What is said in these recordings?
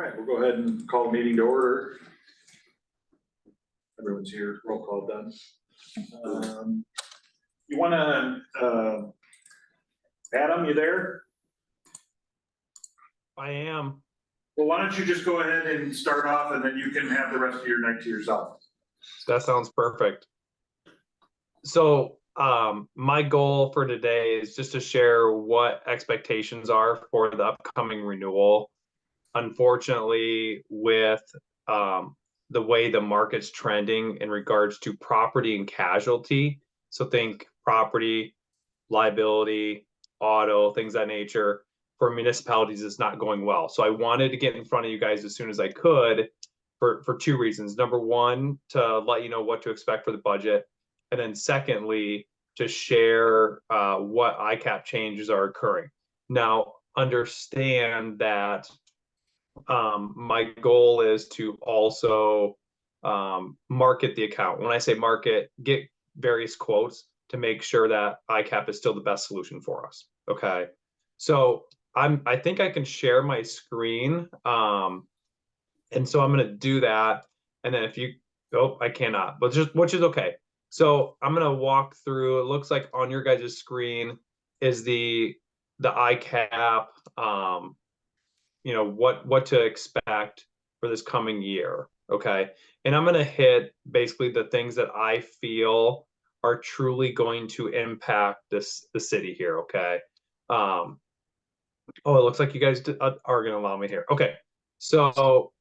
right, we'll go ahead and call the meeting to order. Everyone's here, roll call done. You wanna, Adam, you there? I am. Well, why don't you just go ahead and start off and then you can have the rest of your night to yourself. That sounds perfect. So my goal for today is just to share what expectations are for the upcoming renewal. Unfortunately, with the way the market's trending in regards to property and casualty, so think property, liability, auto, things of that nature, for municipalities is not going well. So I wanted to get in front of you guys as soon as I could for two reasons. Number one, to let you know what to expect for the budget. And then secondly, to share what ICAP changes are occurring. Now, understand that my goal is to also market the account. When I say market, get various quotes to make sure that ICAP is still the best solution for us. Okay. So I think I can share my screen. And so I'm going to do that. And then if you, oh, I cannot, but which is okay. So I'm going to walk through, it looks like on your guys' screen is the ICAP, you know, what to expect for this coming year. Okay. And I'm going to hit basically the things that I feel are truly going to impact the city here. Okay. Oh, it looks like you guys are going to allow me here. Okay. So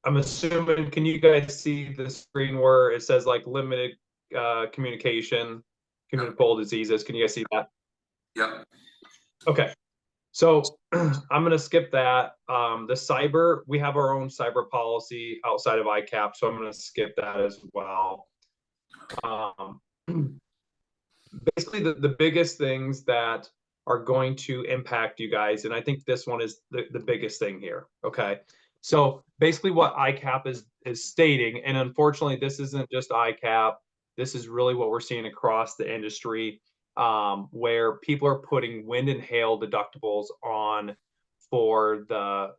I'm assuming, can you guys see the screen where it says like limited communicable diseases? Can you guys see that? Yep. Okay. So I'm going to skip that. The cyber, we have our own cyber policy outside of ICAP, so I'm going to skip that as well. Basically, the biggest things that are going to impact you guys, and I think this one is the biggest thing here. Okay. So basically what ICAP is stating, and unfortunately, this isn't just ICAP, this is really what we're seeing across the industry, where people are putting wind and hail deductibles on for the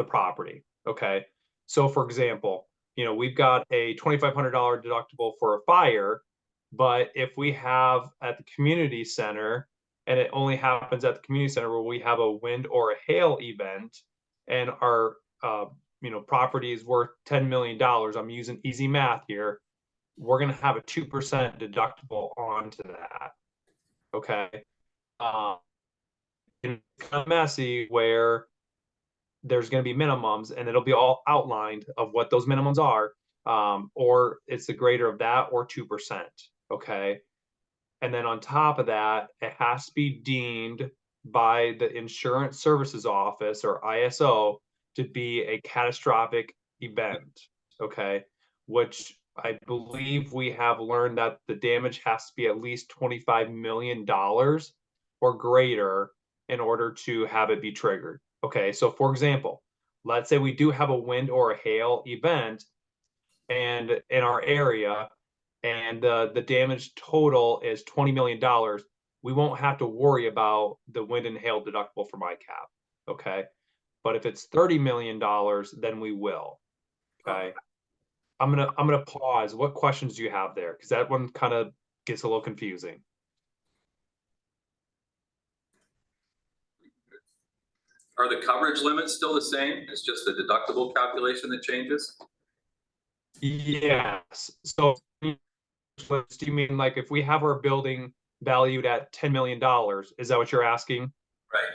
property. Okay. So for example, you know, we've got a $2,500 deductible for a fire, but if we have at the community center, and it only happens at the community center where we have a wind or a hail event, and our you know, property is worth $10 million, I'm using easy math here, we're going to have a 2% deductible onto that. Okay. It's kind of messy where there's going to be minimums, and it'll be all outlined of what those minimums are, or it's the greater of that or 2%. Okay. And then on top of that, it has to be deemed by the Insurance Services Office, or ISO, to be a catastrophic event. Okay. Which I believe we have learned that the damage has to be at least $25 million or greater in order to have it be triggered. Okay. So for example, let's say we do have a wind or a hail event and in our area, and the damage total is $20 million, we won't have to worry about the wind and hail deductible from ICAP. Okay. But if it's $30 million, then we will. Okay. I'm gonna pause. What questions do you have there? Because that one kind of gets a little confusing. Are the coverage limits still the same? It's just the deductible calculation that changes? Yes. So do you mean like if we have our building valued at $10 million, is that what you're asking? Right.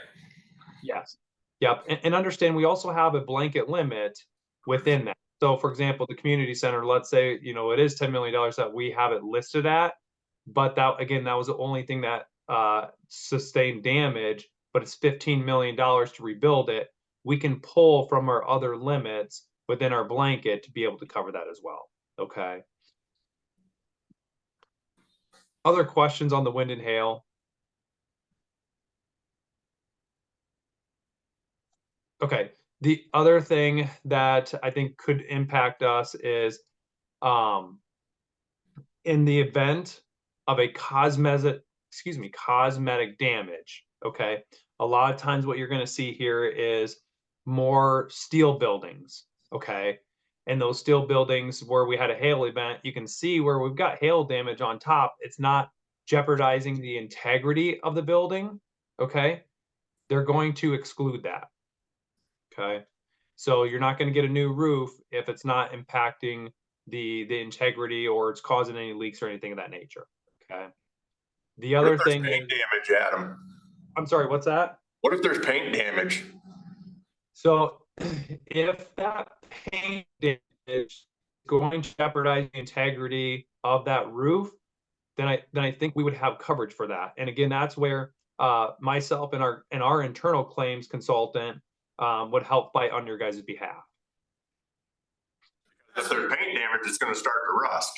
Yes. Yep. And understand we also have a blanket limit within that. So for example, the community center, let's say, you know, it is $10 million that we have it listed at, but that, again, that was the only thing that sustained damage, but it's $15 million to rebuild it. We can pull from our other limits within our blanket to be able to cover that as well. Okay. Other questions on the wind and hail? Okay. The other thing that I think could impact us is in the event of a cosmetic excuse me, cosmetic damage. Okay. A lot of times what you're going to see here is more steel buildings. Okay. And those steel buildings where we had a hail event, you can see where we've got hail damage on top. It's not jeopardizing the integrity of the building. Okay. They're going to exclude that. Okay. So you're not going to get a new roof if it's not impacting the integrity or it's causing any leaks or anything of that nature. Okay. The What other if there's thing paint is, damage, Adam? I'm sorry, what's that? What if there's paint damage? So if that paint is going to jeopardize the integrity of that roof, then I think we would have coverage for that. And again, that's where myself and our internal claims consultant would help fight on your guys' behalf. If there's paint damage, it's gonna start to rust.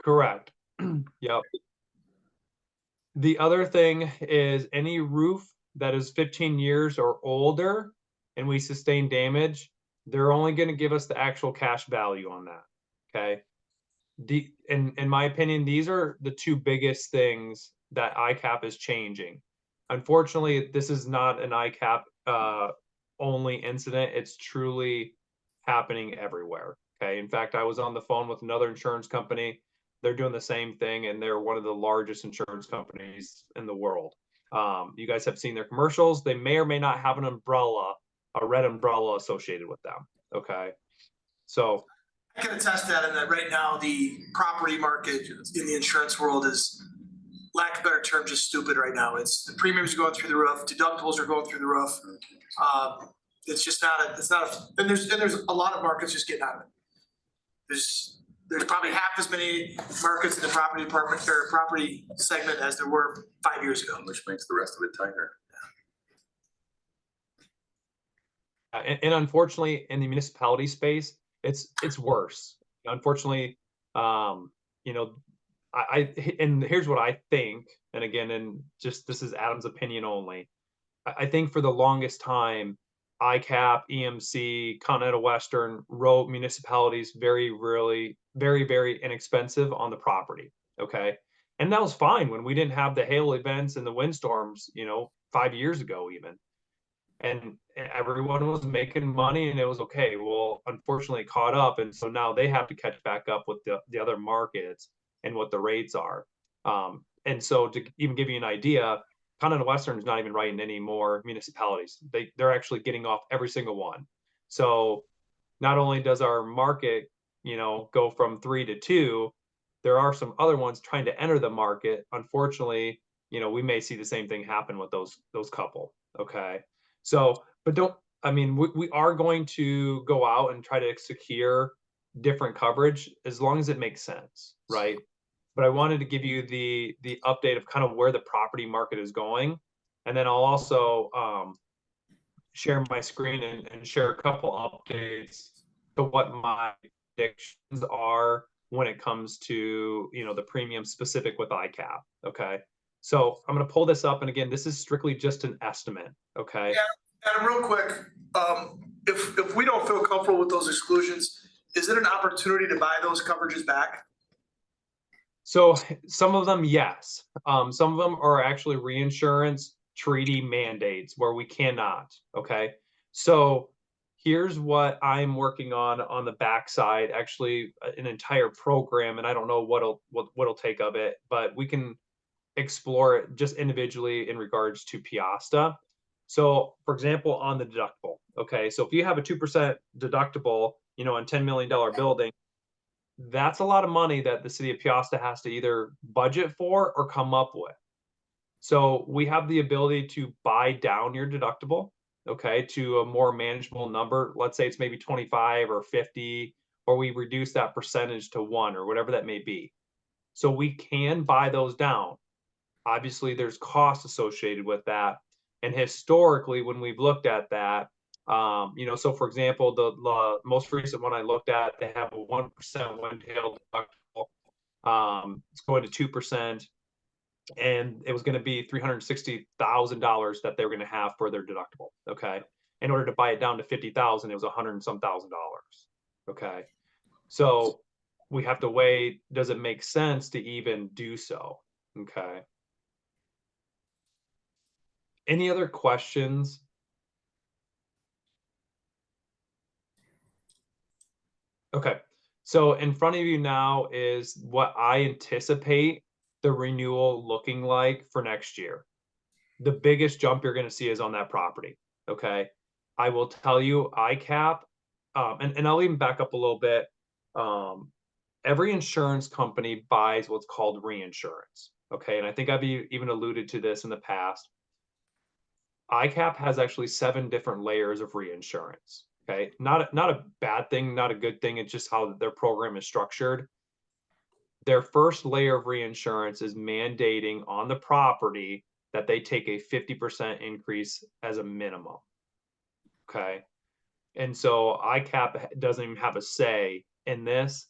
Correct. Yep. The other thing is any roof that is 15 years or older and we sustain damage, they're only going to give us the actual cash value on that. Okay. In my opinion, these are the two biggest things that ICAP is changing. Unfortunately, this is not an ICAP only incident. It's truly happening everywhere. Okay. In fact, I was on the phone with another insurance company. They're doing the same thing, and they're one of the largest insurance companies in the world. You guys have seen their commercials. They may or may not have an umbrella, a red umbrella associated with them. Okay. So I can attest to that, and that right now the property market in the insurance world is, lack of a better term, just stupid right now. It's the premiums are going through the roof, deductibles are going through the roof. It's just not and there's a lot of markets just getting out of it. There's probably half as many markets in the property department or property segment as there were 5 years ago. Which makes the rest of it tighter. and unfortunately, in the municipality space, it's worse. Unfortunately, you know, and here's what I think, and again, and just this is Adam's opinion only. I think for the longest time, ICAP, EMC, Continental Western wrote municipalities very inexpensive on the property. Okay. And that was fine when we didn't have the hail events and the windstorms, 5 years ago, even. And everyone was making money and it was okay. Well, unfortunately, it caught up. And so now they have to catch back up with the other markets and what the rates are. And so to even give you an idea, Continental Western is not even writing any more municipalities. They're actually getting off every single one. So not only does our market, go from 3 to 2, there are some other ones trying to enter the market. Unfortunately, we may see the same thing happen with those couple. Okay. So, but we are going to go out and try to secure different coverage as long as it makes sense. Right. But I wanted to give you the update of kind of where the property market is going. And then I'll also share my screen and share a couple updates to what my predictions are when it comes to, the premium specific with ICAP. Okay. So I'm going to pull this up. And again, this is strictly just an estimate. Okay. Yeah, Adam, real quick, if we don't feel comfortable with those exclusions, is it an opportunity to buy those coverages back? So some of them, yes. Some of them are actually reinsurance treaty mandates where we cannot. Okay. So here's what I'm working on the backside, actually an entire program, and I don't know what'll take of it, but we can explore it just individually in regards to Piasta. So for example, on the deductible. Okay. So if you have a 2% deductible, in $10 million building, that's a lot of money that the city of Piasta has to either budget for or come up with. So we have the ability to buy down your deductible, okay, to a more manageable number. Let's say it's maybe 25 or 50, or we reduce that percentage to 1 or whatever that may be. So we can buy those down. Obviously, there's costs associated with that. And historically, when we've looked at that, so for example, the most recent one I looked at, they have a 1% wind hail deductible. It's going to 2%, and it was going to be $360,000 that they were going to have for their deductible. Okay, in order to buy it down to 50,000, it was $100 and some thousand. Okay, so we have to weigh: does it make sense to even do so? Okay. Any other questions? Okay, so in front of you now is what I anticipate the renewal looking like for next year. The biggest jump you're gonna see is on that property, okay? I will tell you, ICAP, and I'll even back up a little bit. Every insurance company buys what's called reinsurance, okay? And I think I've even alluded to this in the past. ICAP has actually 7 different layers of reinsurance. Okay, not a bad thing, not a good thing. It's just how their program is structured. Their first layer of reinsurance is mandating on the property that they take a 50% increase as a minimum. Okay, and so ICAP doesn't even have a say in this.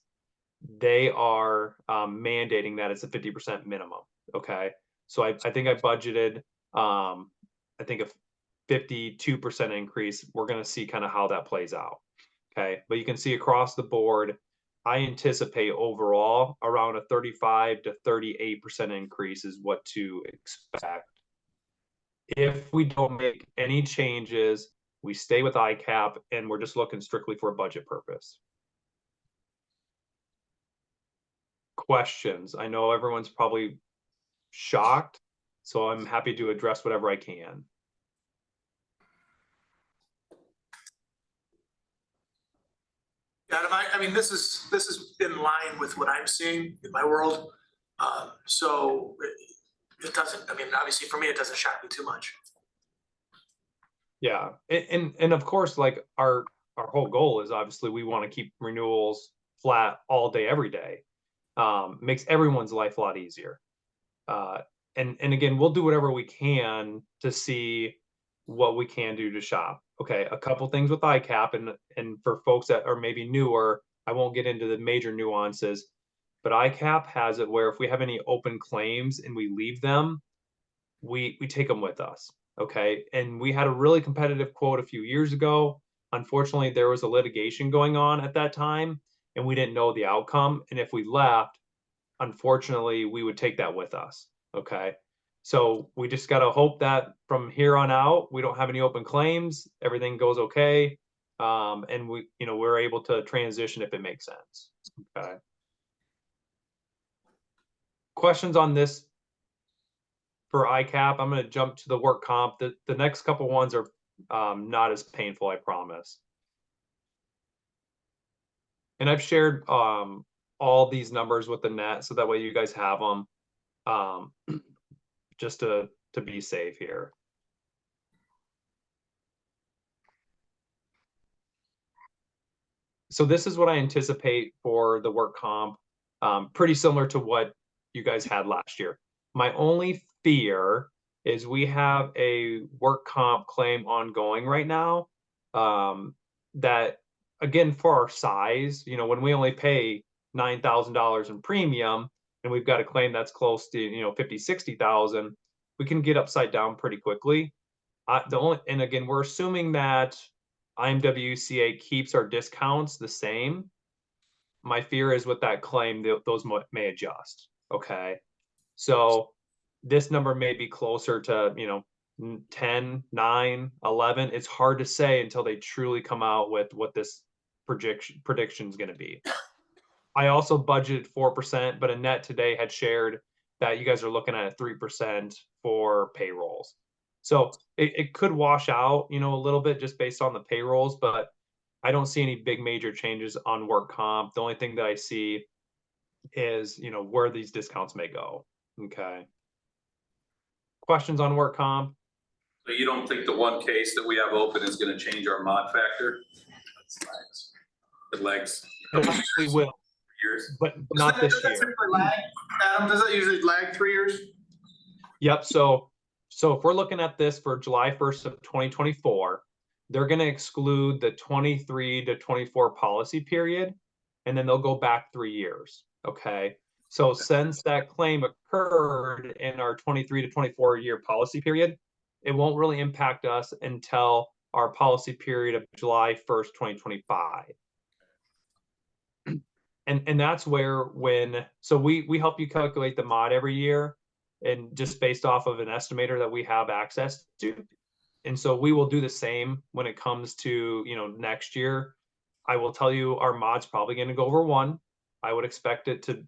They are mandating that it's a 50% minimum. Okay, so I think I budgeted I think a 52% increase. We're going to see kind of how that plays out. Okay. But you can see across the board, I anticipate overall around a 35 to 38% increase is what to expect. If we don't make any changes, we stay with ICAP and we're just looking strictly for a budget purpose. Questions? I know everyone's probably shocked, so I'm happy to address whatever I can. Adam, I mean, this is in line with what I'm seeing in my world. So it doesn't, I mean, obviously for me, it doesn't shock me too much. Yeah, and of course, like our whole goal is obviously we want to keep renewals flat all day, every day. Makes everyone's life a lot easier. And again, we'll do whatever we can to see what we can do to shop. Okay, a couple things with ICAP, and for folks that are maybe newer, I won't get into the major nuances, but ICAP has it where if we have any open claims and we leave them, we take them with us. Okay, and we had a really competitive quote a few years ago. Unfortunately, there was a litigation going on at that time, and we didn't know the outcome. And if we left, unfortunately, we would take that with us. Okay, so we just got to hope that from here on out, we don't have any open claims, everything goes okay, and we're able to transition if it makes sense. Okay. Questions on this for ICAP? I'm going to jump to the work comp. The next couple ones are not as painful, I promise. And I've shared all these numbers with the net, so that way you guys have them, just to be safe here. So this is what I anticipate for the work comp, pretty similar to what you guys had last year. My only fear is we have a work comp claim ongoing right now, that, again, for our size, when we only pay $9,000 in premium and we've got a claim that's close to 50, 60,000, we can get upside down pretty quickly. And again, we're assuming that IMWCA keeps our discounts the same. My fear is with that claim, those may adjust. Okay, so this number may be closer to 10, 9, 11. It's hard to say until they truly come out with what this prediction is going to be. I also budgeted 4%, but Annette today had shared that you guys are looking at 3% for payrolls. So it could wash out, a little bit just based on the payrolls, but I don't see any big major changes on work comp. The only thing that I see is, where these discounts may go. Okay. Questions on work comp? So you don't think the one case that we have open is going to change our mod factor? The legs. We will, Years. but not this Does that year. typically lag, Adam, does that usually lag 3 years? Yep. So if we're looking at this for July 1st of 2024, they're going to exclude the 23 to 24 policy period, and then they'll go back 3 years. Okay. So since that claim occurred in our 23 to 24 year policy period, it won't really impact us until our policy period of July 1st, 2025. And that's where so we help you calculate the mod every year. and just based off of an estimator that we have access to. And so we will do the same when it comes to, next year. I will tell you our mod's probably going to go over 1. I would expect it to,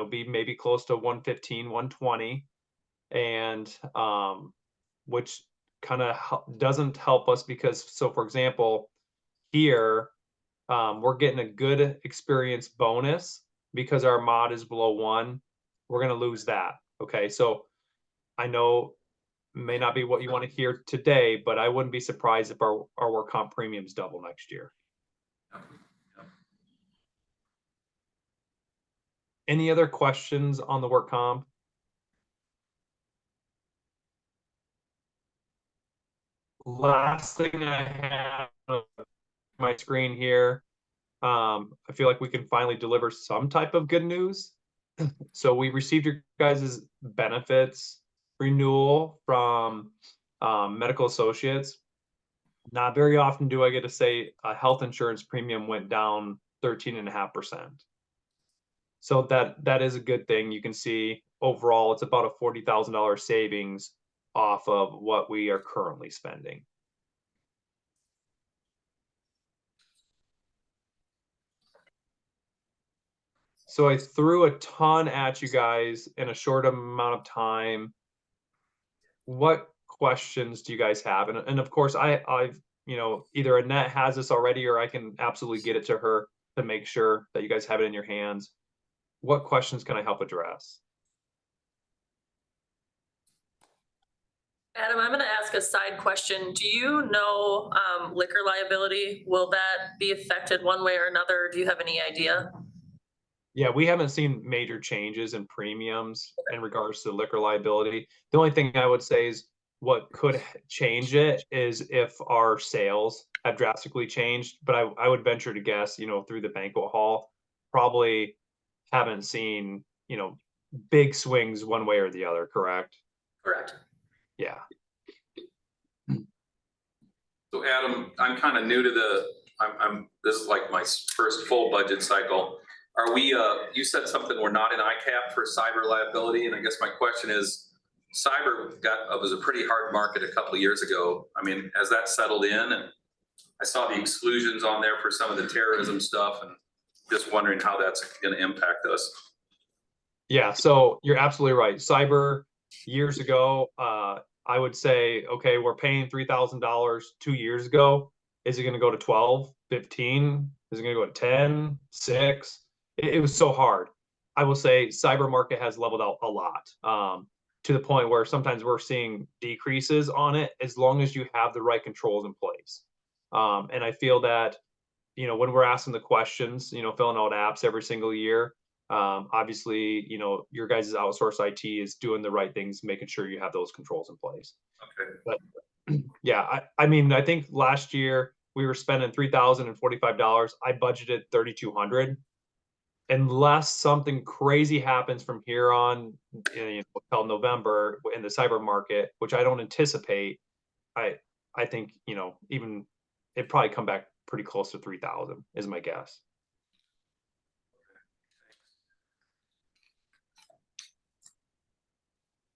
be maybe close to 115, 120. And which kind of doesn't help us because, so for example, here, we're getting a good experience bonus because our mod is below 1. We're going to lose that. Okay. So I know may not be what you want to hear today, but I wouldn't be surprised if our work comp premiums double next year. Any other questions on the work comp? Last thing I have on my screen here, I feel like we can finally deliver some type of good news. So we received your guys' benefits renewal from Medical Associates. Not very often do I get to say a health insurance premium went down 13.5%. So that is a good thing. You can see overall it's about a $40,000 savings off of what we are currently spending. So I threw a ton at you guys in a short amount of time. What questions do you guys have? And of course, I've either Annette has this already or I can absolutely get it to her to make sure that you guys have it in your hands. What questions can I help address? Adam, I'm going to ask a side question. Do you know liquor liability? Will that be affected one way or another? Do you have any idea? Yeah, we haven't seen major changes in premiums in regards to liquor liability. The only thing I would say is what could change it is if our sales have drastically changed. But I would venture to guess, through the banquet hall, probably haven't seen, big swings one way or the other, correct? Correct. Yeah. So Adam, I'm kind of new to this is like my first full budget cycle. Are we, you said something, we're not in ICAP for cyber liability, and I guess my question is, cyber was a pretty hard market a couple of years ago. I mean, has that settled in? And I saw the exclusions on there for some of the terrorism stuff, and just wondering how that's going to impact us. Yeah, so you're absolutely right. Cyber years ago, I would say, okay, we're paying $3,000 2 years ago. Is it going to go to 12, 15? Is it going to go to 10, 6? It was so hard. I will say cyber market has leveled out a lot, to the point where sometimes we're seeing decreases on it as long as you have the right controls in place. And I feel that, when we're asking the questions, filling out apps every single year, obviously, your guys' outsourced IT is doing the right things, making sure you have those controls in place. Okay. But yeah, I mean, I think last year we were spending $3,045. I budgeted $3,200. Unless something crazy happens from here on, till November in the cyber market, which I don't anticipate, I think, even it probably come back pretty close to 3,000 is my guess.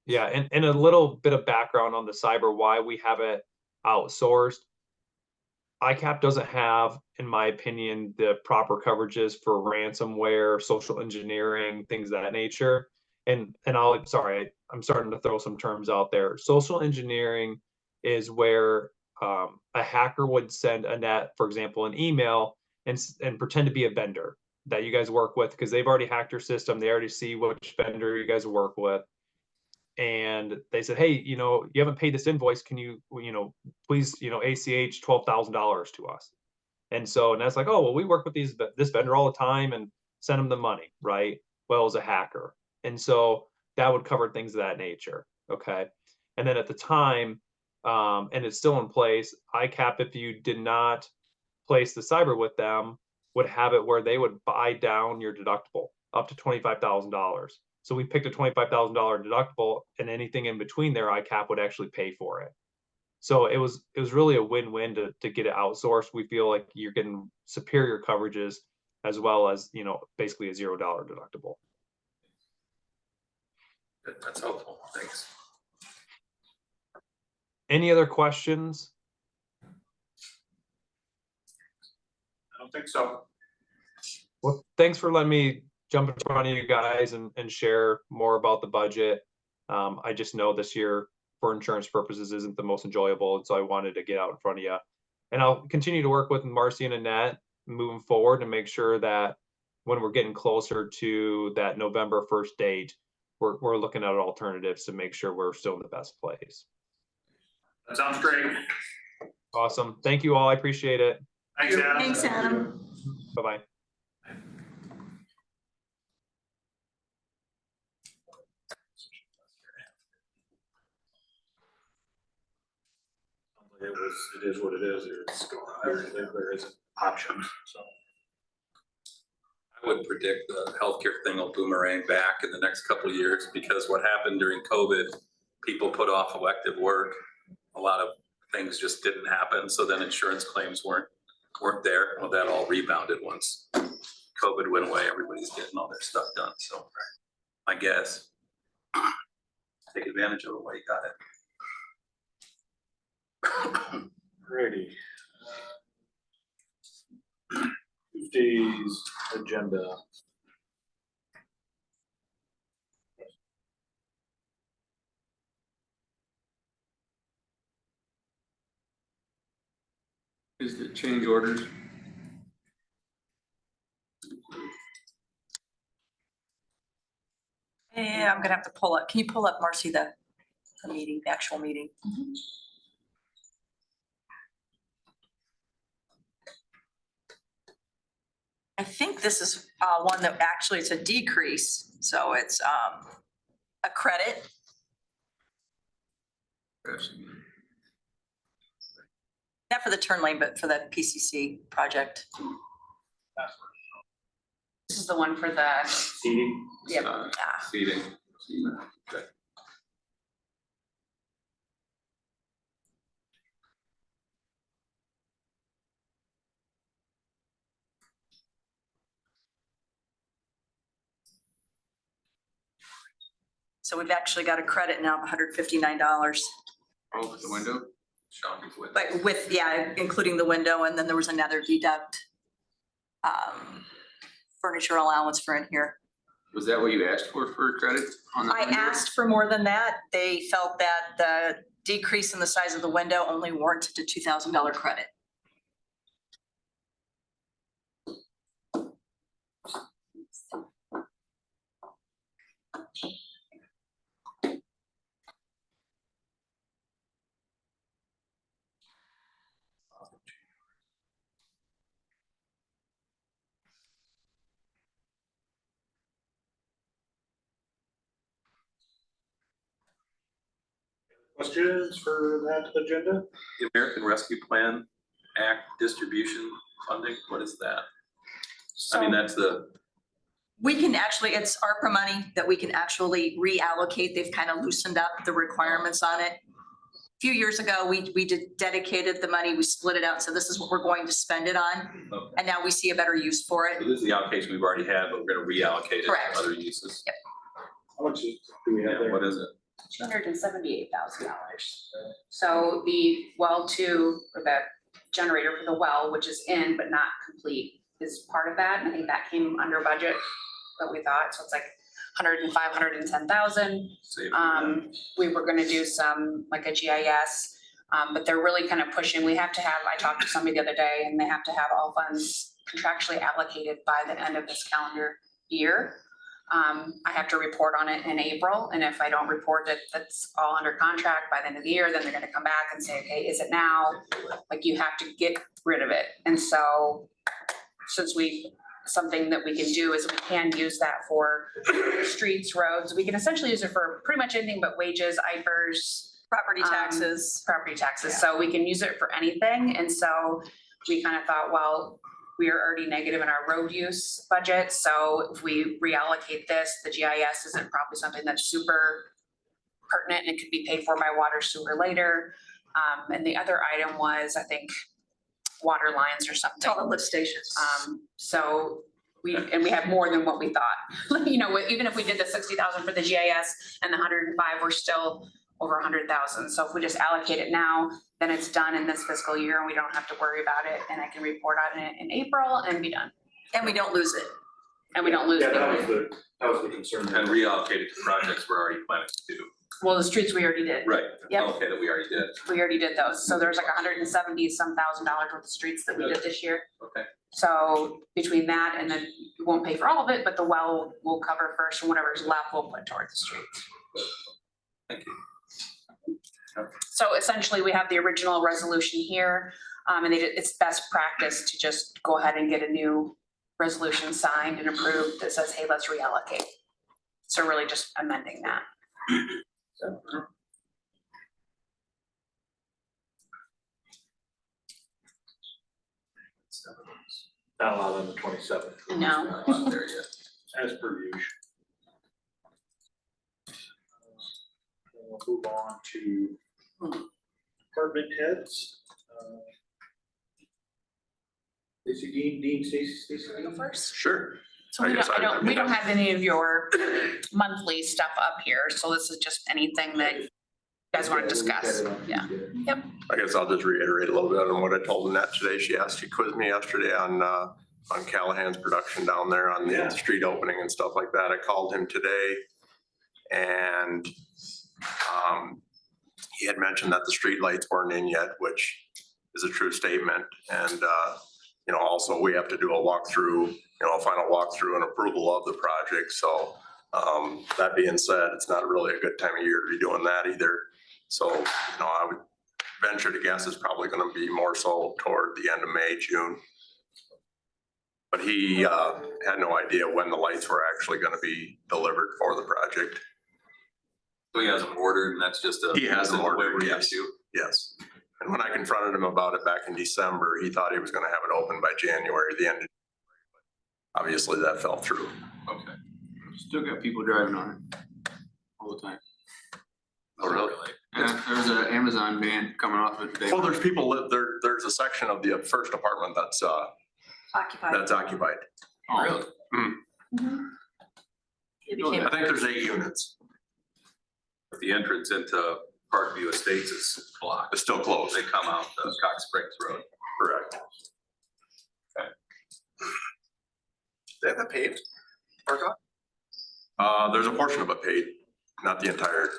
Yeah, and a little bit of background on the cyber, why we have it outsourced. ICAP doesn't have, in my opinion, the proper coverages for ransomware, social engineering, things of that nature. And I'm starting to throw some terms out there. Social engineering is where a hacker would send Annette, for example, an email and pretend to be a vendor that you guys work with because they've already hacked your system. They already see which vendor you guys work with. And they said, hey, you haven't paid this invoice. Can you, please, ACH $12,000 to us. And that's like, oh, well, we work with this vendor all the time and send them the money, right? Well, as a hacker. And so that would cover things of that nature. Okay. And then at the time, and it's still in place, ICAP, if you did not place the cyber with them, would have it where they would buy down your deductible up to $25,000. So we picked a $25,000 deductible, and anything in between there, ICAP would actually pay for it. So it was really a win-win to get it outsourced. We feel like you're getting superior coverages as well as, basically a $0 deductible. Good, that's helpful, thanks. Any other questions? I don't think so. Well, thanks for letting me jump in front of you guys and share more about the budget. I just know this year for insurance purposes isn't the most enjoyable, and so I wanted to get out in front of you. And I'll continue to work with Marcy and Annette moving forward and make sure that when we're getting closer to that November 1st date, we're looking at alternatives to make sure we're still in the best place. That sounds great. Awesome. Thank you all. I appreciate it. Thanks, Adam. Thanks, Adam. Bye-bye. It is what it is. There isn't options, so. I would predict the healthcare thing will boomerang back in the next couple of years, because what happened during COVID, people put off elective work. A lot of things just didn't happen, so then insurance claims weren't there. Well, that all rebounded once COVID went away. Everybody's getting all their stuff done, so I guess take advantage of it while you got it. Alrighty. Tuesday's agenda. Is the change orders? Yeah, I'm gonna have to pull up. Can you pull up, Marcy, the meeting, the actual meeting? I think this is one that actually it's a decrease, so it's a credit. Not for the turn lane, but for the PCC project. This is the one for the, Seating. Yep. Seating. Okay. So we've actually got a credit now of $159. Oh, with the window? Shocking with. But with, yeah, including the window, and then there was another deduct. Furniture allowance for in here. Was that what you asked for credit on the I window? asked for more than that. They felt that the decrease in the size of the window only warranted a $2,000 credit. Questions for that agenda? The American Rescue Plan Act distribution funding, what is that? I mean, that's the, We can actually, it's ARPA money that we can actually reallocate. They've kind of loosened up the requirements on it. A few years ago, we dedicated the money, we split it out, so this is what we're going to spend it on. okay. And now we see a better use for So it. this is the allocation we've already had, but we're gonna reallocate it Correct. to other uses. How much do we have Yeah, there? what is it? $278,000. So the well two, or the generator for the well, which is in but not complete, is part of that. And I think that came under budget that we thought, so it's like 105, 110,000. Save. We were gonna do some, like a GIS, but they're really kind of pushing, we have to have, I talked to somebody the other day, and they have to have all funds contractually allocated by the end of this calendar year. I have to report on it in April, and if I don't report it, that's all under contract by the end of the year, then they're gonna come back and say, okay, is it now? Like, you have to get rid of it. And so, since something that we can do is we can use that for streets, roads, we can essentially use it for pretty much anything but wages, IFRS, Property taxes. property taxes, so we can use it for anything. And so we kind of thought, well, we are already negative in our road use budget, so if we reallocate this, the GIS isn't probably something that's super pertinent, and it could be paid for by water sewer later. And the other item was, I think, water lines or something. All the lift stations. So And we have more than what we thought. You know, even if we did the 60,000 for the GIS and the 105, we're still over 100,000. So if we just allocate it now, then it's done in this fiscal year and we don't have to worry about it. And I can report on it in April and be done. And we don't lose it. And we don't lose Yeah, it. that was the concern. And reallocate it to projects we're already planning to do. Well, the streets we already did. Right. Yep. Okay, that we already did. We already did those. So there's like $170-some thousand worth of streets that we did this year. Okay. So between that and then we won't pay for all of it, but the well will cover first and whatever's left we'll put toward the streets. Thank you. So essentially we have the original resolution here. And it's best practice to just go ahead and get a new resolution signed and approved that says, hey, let's reallocate. So really just amending that. Not allowed on the 27th. No. Not out there yet. As per usual. We'll move on to department heads. Stacy Dean. First. Sure. So we don't have any of your monthly stuff up here. So this is just anything that you guys want to discuss. Yeah. I guess I'll just reiterate a little bit on what I told Annette today. She quizzed me yesterday on Callahan's production down there on Yeah. the street opening and stuff like that. I called him today and he had mentioned that the street lights weren't in yet, which is a true statement. And, also we have to do a walkthrough, a final walkthrough and approval of the project. So that being said, it's not really a good time of year to be doing that either. So, I would venture to guess it's probably going to be more so toward the end of May, June. But he had no idea when the lights were actually going to be delivered for the project. So he hasn't ordered and that's just a. He hasn't ordered, delivery yes. issue. Yes. And when I confronted him about it back in December, he thought he was going to have it open by January, the end of. Obviously, that fell through. Okay. Still got people driving on it all the time. Oh, really? Yeah, there was an Amazon van coming off it today. Well, there's people there's a section of the first apartment that's Occupied. occupied. Oh, Really? It became I think there's 8 units. But the entrance into Parkview Estates is blocked. It's still closed. They come out the Cox Springs Road. Correct. Okay. They have that paved? There's a portion of it paved, not the entire.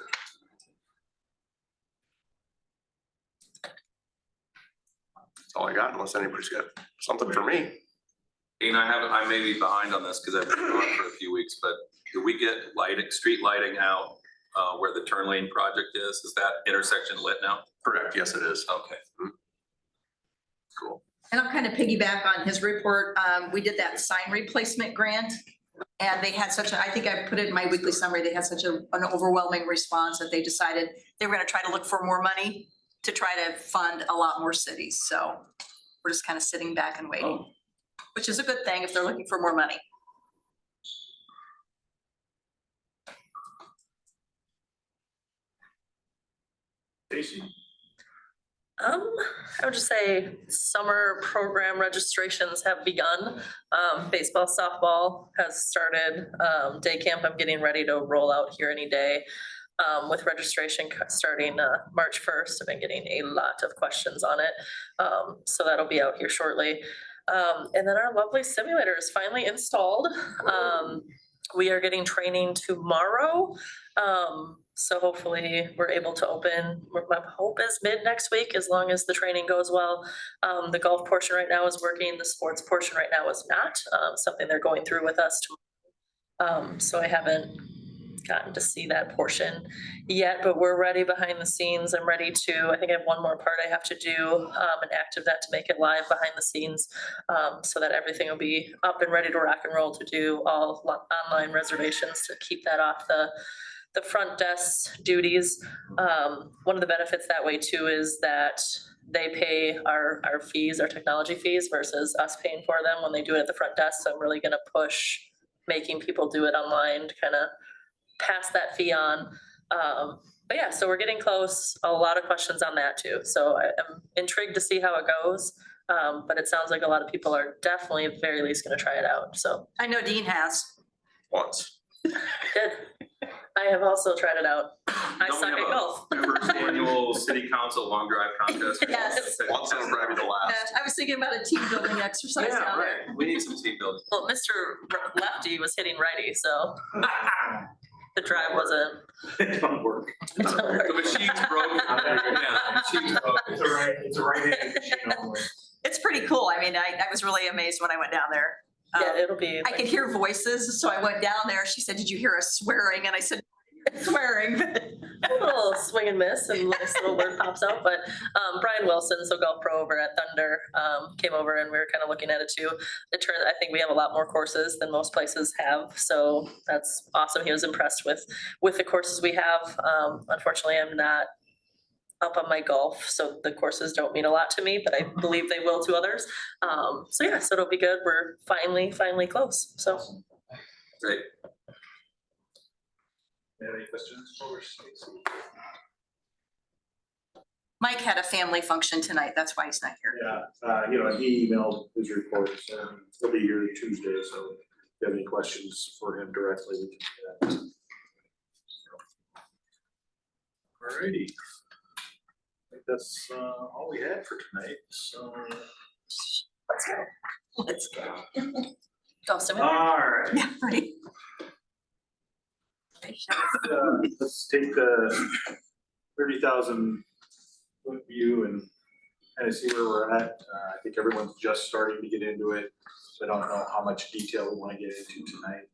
That's all I got, unless anybody's got something for me. And I may be behind on this because I've been gone for a few weeks, but do we get street lighting out where the turn lane project is? Is that intersection lit now? Correct, yes, it is. Okay. Cool. And I'll kind of piggyback on his report. We did that sign replacement grant. And they had I think I put it in my weekly summary, they had such an overwhelming response that they decided they were gonna try to look for more money to try to fund a lot more cities. So we're just kind of sitting back and waiting, which is a good thing if they're looking for more money. Stacy. I would just say summer program registrations have begun. Baseball, softball has started. Day camp, I'm getting ready to roll out here any day. With registration starting March 1st. I've been getting a lot of questions on it. So that'll be out here shortly. And then our lovely simulator is finally installed. We are getting training tomorrow. So hopefully we're able to open, my hope is mid next week, as long as the training goes well. The golf portion right now is working, the sports portion right now is not, something they're going through with us. So I haven't gotten to see that portion yet, but we're ready behind the scenes. I'm ready to, I think I have one more part I have to do, and active that to make it live behind the scenes, so that everything will be up and ready to rock and roll to do all online reservations to keep that off the front desk duties. One of the benefits that way too is that they pay our fees, our technology fees versus us paying for them when they do it at the front desk. So I'm really gonna push making people do it online to kind of pass that fee on. But yeah, so we're getting close. A lot of questions on that too. So I'm intrigued to see how it goes. But it sounds like a lot of people are definitely at the very least gonna try it out, so I know Dean has. Once. good. I have also tried it out. I Don't we suck have at a golf. First annual city council long drive contest. Yes. Once it'll probably be the last. I was thinking about a team building exercise Yeah, down there. right. We need some team building. Well, Mr. Lefty was hitting righty, so the drive wasn't. It don't work. it don't work. The machine's broken. Yeah, the machine's broken. It's a right-handed machine only. It's pretty cool. I mean, I was really amazed when I went down there. Yeah, it'll be. I could hear voices, so I went down there. She said, "Did you hear us swearing?" And I said, "Swearing." A little swing and miss and nice little word pops out, but Brian Wilson, so Golf Pro over at Thunder, came over and we were kind of looking at it too. I think we have a lot more courses than most places have, so that's awesome. He was impressed with the courses we have. Unfortunately, I'm not up on my golf, so the courses don't mean a lot to me, but I believe they will to others. So yeah, so it'll be good. We're finally close, so. Great. Any questions for Stacy? Mike had a family function tonight. That's why he's not here. Yeah, he emailed his reports, and he'll be here Tuesday, so if you have any questions for him directly, we can do that. Alrighty. I think that's all we had for tonight, so. Let's go. Dawson, Alright, Yeah, right. let's take the 30,000 foot view and kind of see where we're at. I think everyone's just starting to get into it, so I don't know how much detail we want to get into tonight.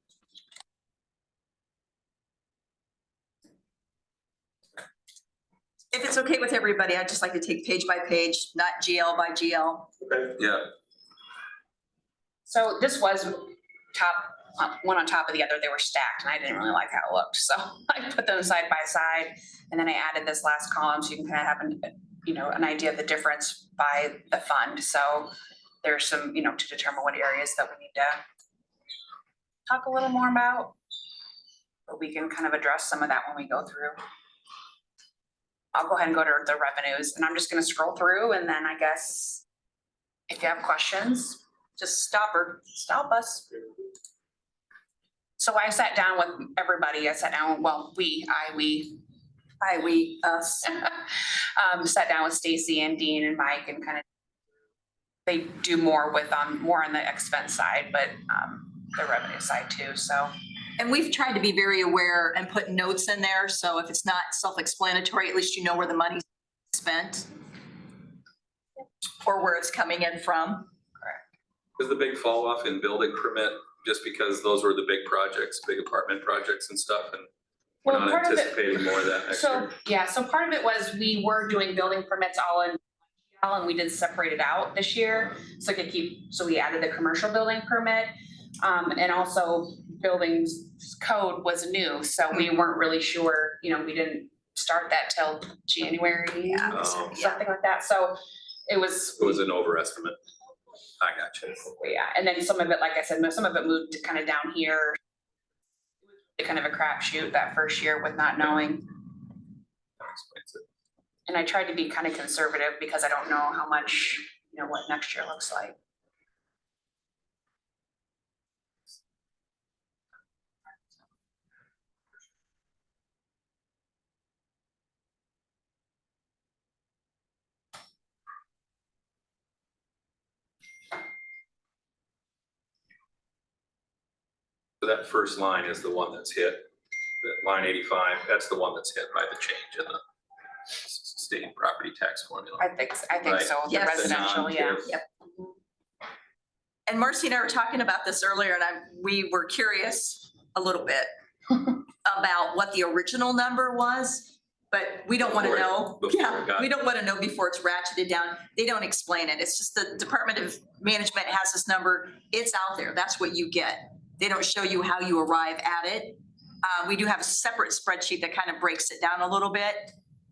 If it's okay with everybody, I'd just like to take page by page, not GL by GL. Okay. Yeah, So this was one on top of the other, they were stacked and I didn't really like how it looked, so I put them side by side. And then I added this last column so you can kind of have an idea of the difference by the fund, so there's some, to determine what areas that we need to talk a little more about. But we can kind of address some of that when we go through. I'll go ahead and go to the revenues, and I'm just gonna scroll through, and then I guess if you have questions, just stop us. So I sat down with everybody, us, sat down with Stacy and Dean and Mike and kind of, they do more more on the expense side, but the revenue side too, so. And we've tried to be very aware and put notes in there, so if it's not self-explanatory, at least you know where the money's spent. Or where it's coming in from. is the big fall off in building permit, just because those were the big projects, big apartment projects and stuff, and we're Well, not part of it- anticipating more of that next So, year. yeah, so part of it was we were doing building permits all in, and we did separate it out this year. So we added the commercial building permit. And also buildings code was new, so we weren't really sure, we didn't start that till January, Oh. something like that. So it was, It was an overestimate. I got you. yeah, and then some of it, like I said, some of it moved kind of down here. It was kind of a crapshoot that first year with not knowing. That explains it. And I tried to be kind of conservative because I don't know how much, what next year looks like. So that first line is the one that's hit, that line 85, that's the one that's hit by the change in the state property tax formula. I think Right. so, the Yes. residential, yeah. non-TIF. And Marcy and I were talking about this earlier, and we were curious a little bit about what the original number was, but we don't want to Before it- know. before it Yeah, got- we don't want to know before it's ratcheted down. They don't explain it. It's just the Department of Management has this number. It's out there. That's what you get. They don't show you how you arrive at it. We do have a separate spreadsheet that kind of breaks it down a little bit,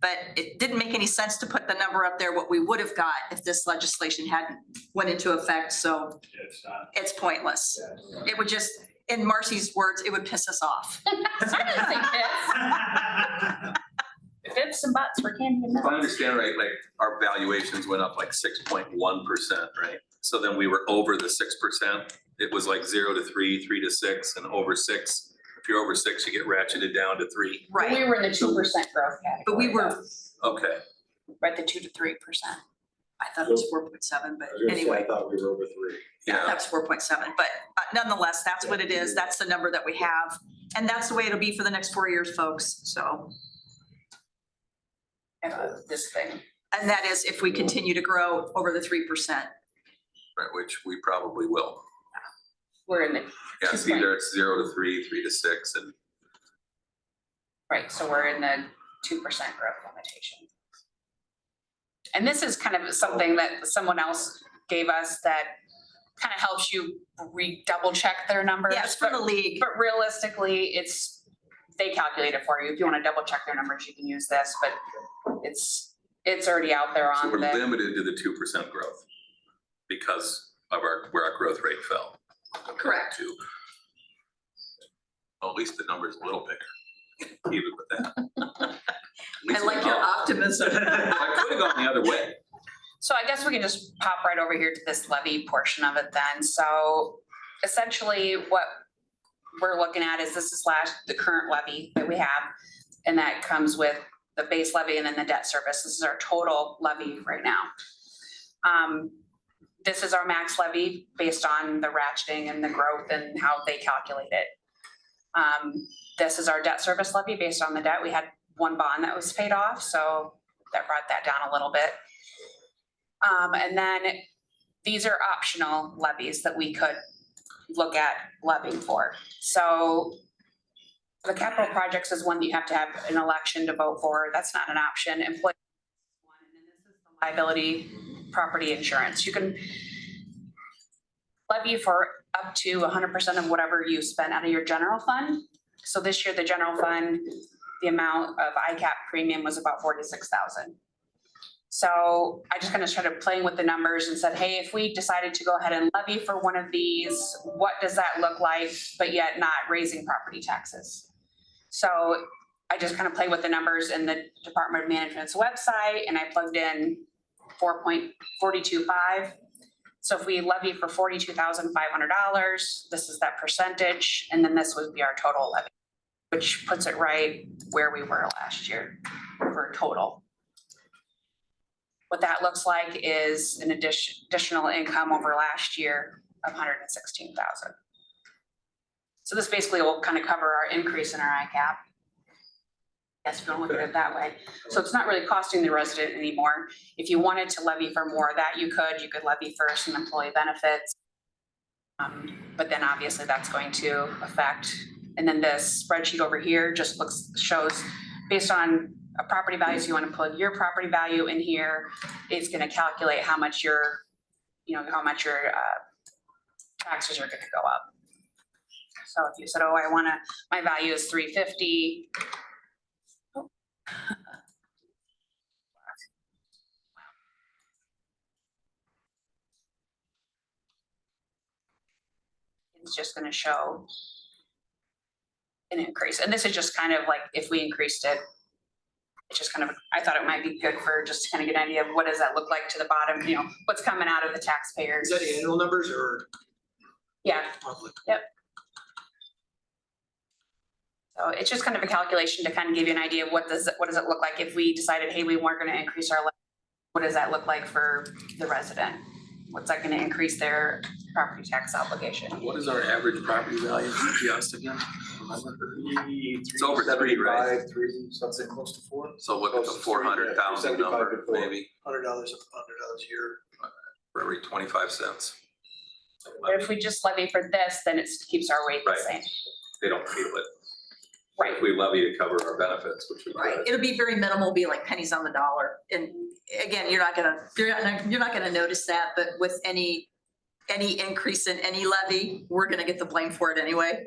but it didn't make any sense to put the number up there, what we would have got if this legislation hadn't went into effect, so It's not. it's pointless. It would just, in Marcy's words, it would piss us off. I didn't think this. If ifs and buts for candy and If I nuts. understand right, like our valuations went up like 6.1%, right? So then we were over the 6%. It was like 0 to 3, 3 to 6, and over 6. If you're over 6, you get ratcheted down to 3. But we Right, were in the 2% growth category. but we were, Okay. We're at the 2 to 3%. I thought it was 4.7, but anyway. I thought we were over 3. Yeah, that's 4.7, but nonetheless, that's what it is. That's the number that we have. And that's the way it'll be for the next 4 years, folks. So, This thing. and that is if we continue to grow over the 3%. Right, which we probably will. We're in the, Yeah, it's either it's 0 to 3, 3 to 6, and right, so we're in the 2% growth limitation. And this is kind of something that someone else gave us that kind of helps you double check their numbers. Yeah, it's from the league. But realistically, they calculate it for you. If you want to double check their numbers, you can use this, but it's already out there so on we're the, limited to the 2% growth because of where our growth rate fell. Correct. Well, at least the number's a little bigger, even with that. At I least like we your know. optimism. I could have gone the other way. so I guess we can just pop right over here to this levy portion of it then. So essentially what we're looking at is this is the current levy that we have. And that comes with the base levy and then the debt service. This is our total levy right now. This is our max levy based on the ratcheting and the growth and how they calculate it. This is our debt service levy based on the debt. We had one bond that was paid off, so that brought that down a little bit. And then these are optional levies that we could look at levying for. So the capital projects is one that you have to have an election to vote for. That's not an option. Employee one, and then this is the liability property insurance. You can levy for up to 100% of whatever you spend out of your general fund. So this year, the general fund, the amount of ICAP premium was about 46,000. So I just kind of started playing with the numbers and said, hey, if we decided to go ahead and levy for one of these, what does that look like, but yet not raising property taxes? So I just kind of played with the numbers in the Department of Management's website, and I plugged in 4.425. So if we levy for $42,500, this is that percentage, and then this would be our total levy, which puts it right where we were last year for total. What that looks like is an additional income over last year of $116,000. So this basically will kind of cover our increase in our ICAP. Yes, if you want to look at it that way. So it's not really costing the resident anymore. If you wanted to levy for more of that, you could levy for some employee benefits. But then obviously that's going to affect, and then this spreadsheet over here just shows based on a property values, you want to put your property value in here. It's going to calculate how much your taxes are going to go up. So if you said, oh, my value is 350. It's just going to show an increase. And this is just kind of like if we increased it, it's just kind of, I thought it might be good for just to kind of get an idea of what does that look like to the bottom, what's coming out of the taxpayers. Is that annual numbers or Yeah, public? so it's just kind of a calculation to kind of give you an idea of what does it look like if we decided, hey, we weren't going to increase our levy. What does that look like for the resident? What's that going to increase their property tax obligation? What is our average property value just again? It's over 3, right? 3, something close to 4. So look at the 400,000 number, maybe $100 a year. for every 25 cents. But if we just levy for this, then it keeps our rate the Right. same. They don't feel it. Right. If we levy to cover our benefits, which we Right, could. it'll be very minimal, be like pennies on the dollar. And again, you're not gonna notice that, but with any increase in any levy, we're gonna get the blame for it anyway.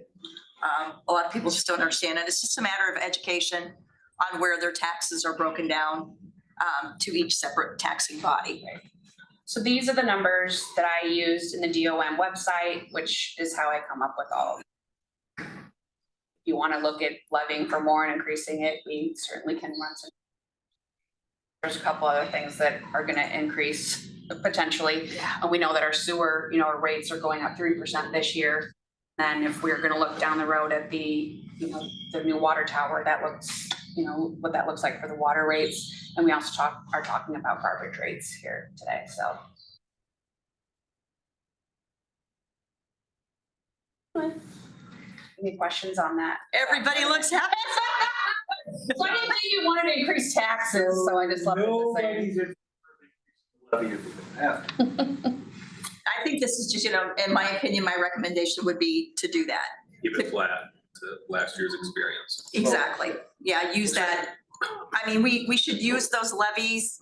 A lot of people just don't understand it. It's just a matter of education on where their taxes are broken down to each separate taxing body. So these are the numbers that I used in the DOM website, which is how I come up with all of them. If you want to look at levying for more and increasing it, we certainly can run some There's a couple other things that are gonna increase potentially. And we know that our sewer, our rates are going up 3% this year. And if we're gonna look down the road at the new water tower, that looks, what that looks like for the water rates. And we also are talking about garbage rates here today, so. Any questions on that? Everybody looks happy. So I didn't think you wanted to increase taxes, so I just left it the same. Nobody's in levy if we can have to. I think this is just, in my opinion, my recommendation would be to do that. Keep it flat to last year's experience. Exactly. Yeah, use that. I mean, we should use those levies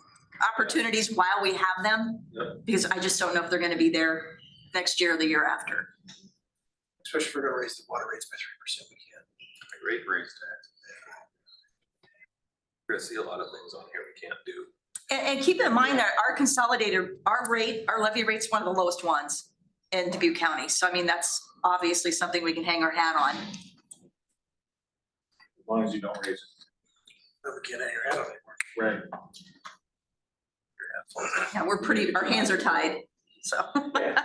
opportunities while we have them. Yep. Because I just don't know if they're gonna be there next year or the year after. Especially if we're gonna raise the water rates by 3%, we can. Great raise tax. We're gonna see a lot of things on here we can't do. And keep in mind that our consolidated, our levy rate's one of the lowest ones in Dubuque County. So I mean, that's obviously something we can hang our hat on. As long as you don't raise But we can't hang our hat on it anymore. it. Right. Yeah, our hands are tied, so. All right,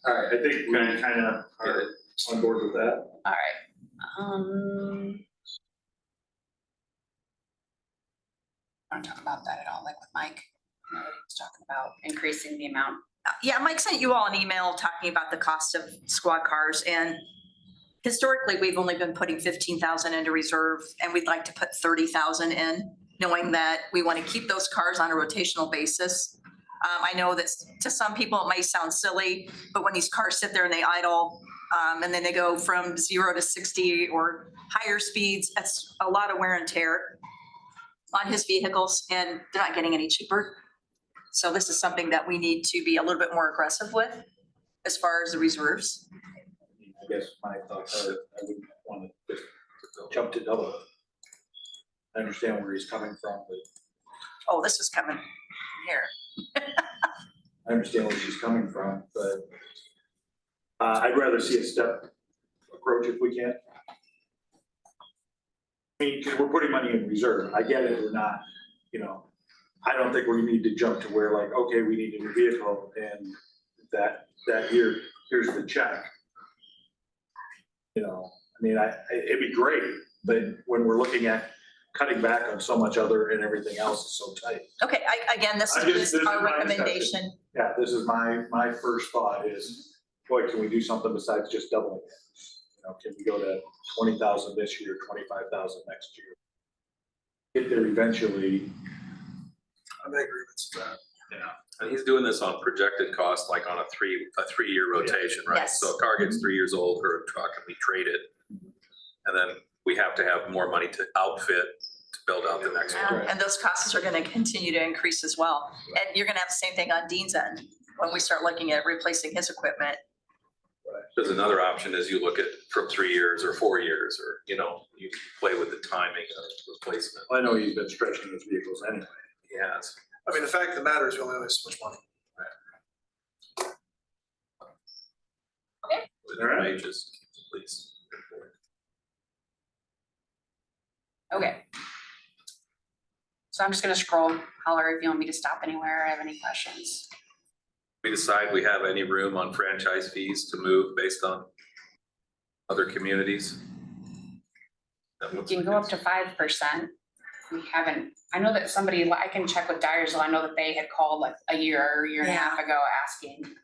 I think we kind of are on board with that. All right. I don't talk about that at all, like with Mike. He was talking about increasing the amount. Yeah, Mike sent you all an email talking about the cost of squad cars, and historically, we've only been putting 15,000 into reserve, and we'd like to put 30,000 in, knowing that we want to keep those cars on a rotational basis. I know that to some people, it might sound silly, but when these cars sit there and they idle, and then they go from 0 to 60 or higher speeds, that's a lot of wear and tear on his vehicles, and they're not getting any cheaper. So this is something that we need to be a little bit more aggressive with as far as the reserves. I guess my thoughts are, I wouldn't want to just jump to double it. I understand where he's coming from, but Oh, this is coming here. I understand where she's coming from, but I'd rather see a step approach if we can. I mean, 'cause we're putting money in reserve. I get it, we're not, I don't think we need to jump to where like, okay, we need a new vehicle and that year, here's the check. It'd be great, but when we're looking at cutting back on so much other and everything else is so tight. Okay, again, this is our recommendation. Yeah, this is my first thought is, boy, can we do something besides just doubling it? Can we go to 20,000 this year, 25,000 next year? Get there eventually. I'm in agreement with that. And he's doing this on projected cost, like on a three-year rotation, right? Yes. So a car gets 3 years old or a truck and we trade it. And then we have to have more money to outfit, to build out the next one. And those costs are gonna continue to increase as well. And you're gonna have the same thing on Dean's end, when we start looking at replacing his equipment. There's another option is you look at from 3 years or 4 years, or, you play with the timing of replacement. I know he's been stretching his vehicles anyway. He has. I mean, the fact of the matter is we only have so much money. With All right. wages, please. Okay. So I'm just gonna scroll, holler if you want me to stop anywhere or have any questions. We decide we have any room on franchise fees to move based on other communities. We can go up to 5%. We haven't, I know that I can check with Dyersville, I know that they had called like a year and a half ago asking.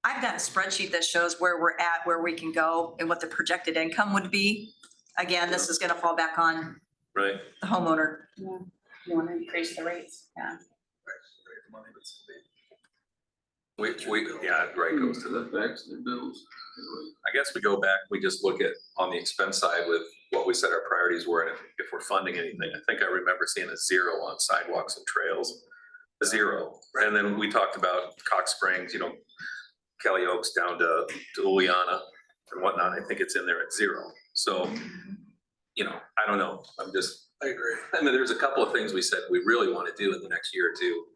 I've got a spreadsheet that shows where we're at, where we can go, and what the projected income would be. Again, this is gonna fall back on Right? the homeowner. You wanna increase the rates, yeah. Right goes to the, Affects their bills. I guess we go back, we just look at on the expense side with what we said our priorities were, and if we're funding anything, I think I remember seeing a 0 on sidewalks and trails. A 0, and then we talked about Cox Springs, Kelly Oaks down to Juliana and whatnot, I think it's in there at 0, so, I don't know, I agree. there's a couple of things we said we really wanna do in the next year or two.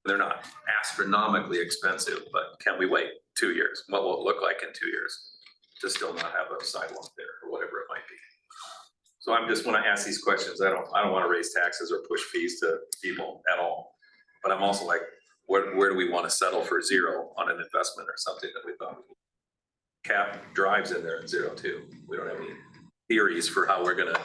They're not astronomically expensive, but can we wait 2 years? What will it look like in 2 years to still not have a sidewalk there or whatever it might be? So I'm just, when I ask these questions, I don't wanna raise taxes or push fees to people at all. But I'm also like, where do we wanna settle for zero on an investment or something that we thought? Cap drives in there at zero too. We don't have any theories for how we're gonna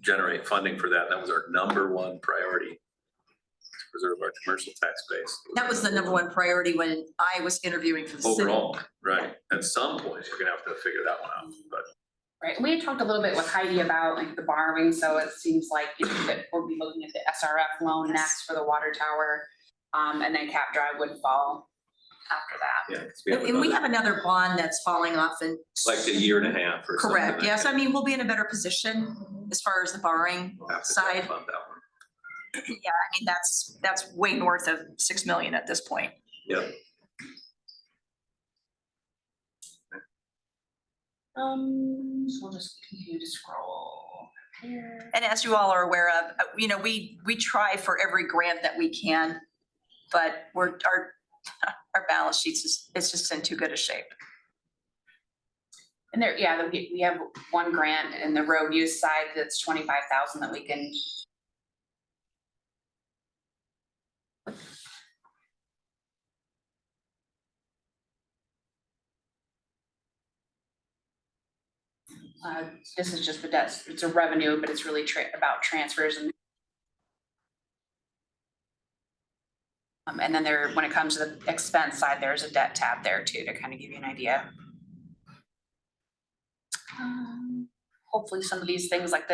generate funding for that. That was our number one priority. To preserve our commercial tax base. That was the number one priority when I was interviewing for the city. Overall, right. At some point, we're gonna have to figure that one out, but. Right, we had talked a little bit with Heidi about like the borrowing, so it seems like, you know, that we'll be looking at the SRF loan next for the water tower. And then Cap Drive would fall after that. Yeah. 'cause we have And we another- have another bond that's falling off and. Like a year and a half or something. Correct, like yes, that. I mean, we'll be in a better position as far as the borrowing We'll have to side. fund that one. Yeah, I mean, that's way north of 6 million at this point. Yep. So we'll just continue to scroll here. And as you all are aware of, you know, we try for every grant that we can, but our balance sheets it's just in too good a shape. And there, yeah, we have one grant in the road use side that's 25,000 that we can. This is just the debt, it's a revenue, but it's really about transfers and. And then there, when it comes to the expense side, there's a debt tab there too, to kind of give you an idea. Hopefully some of these things like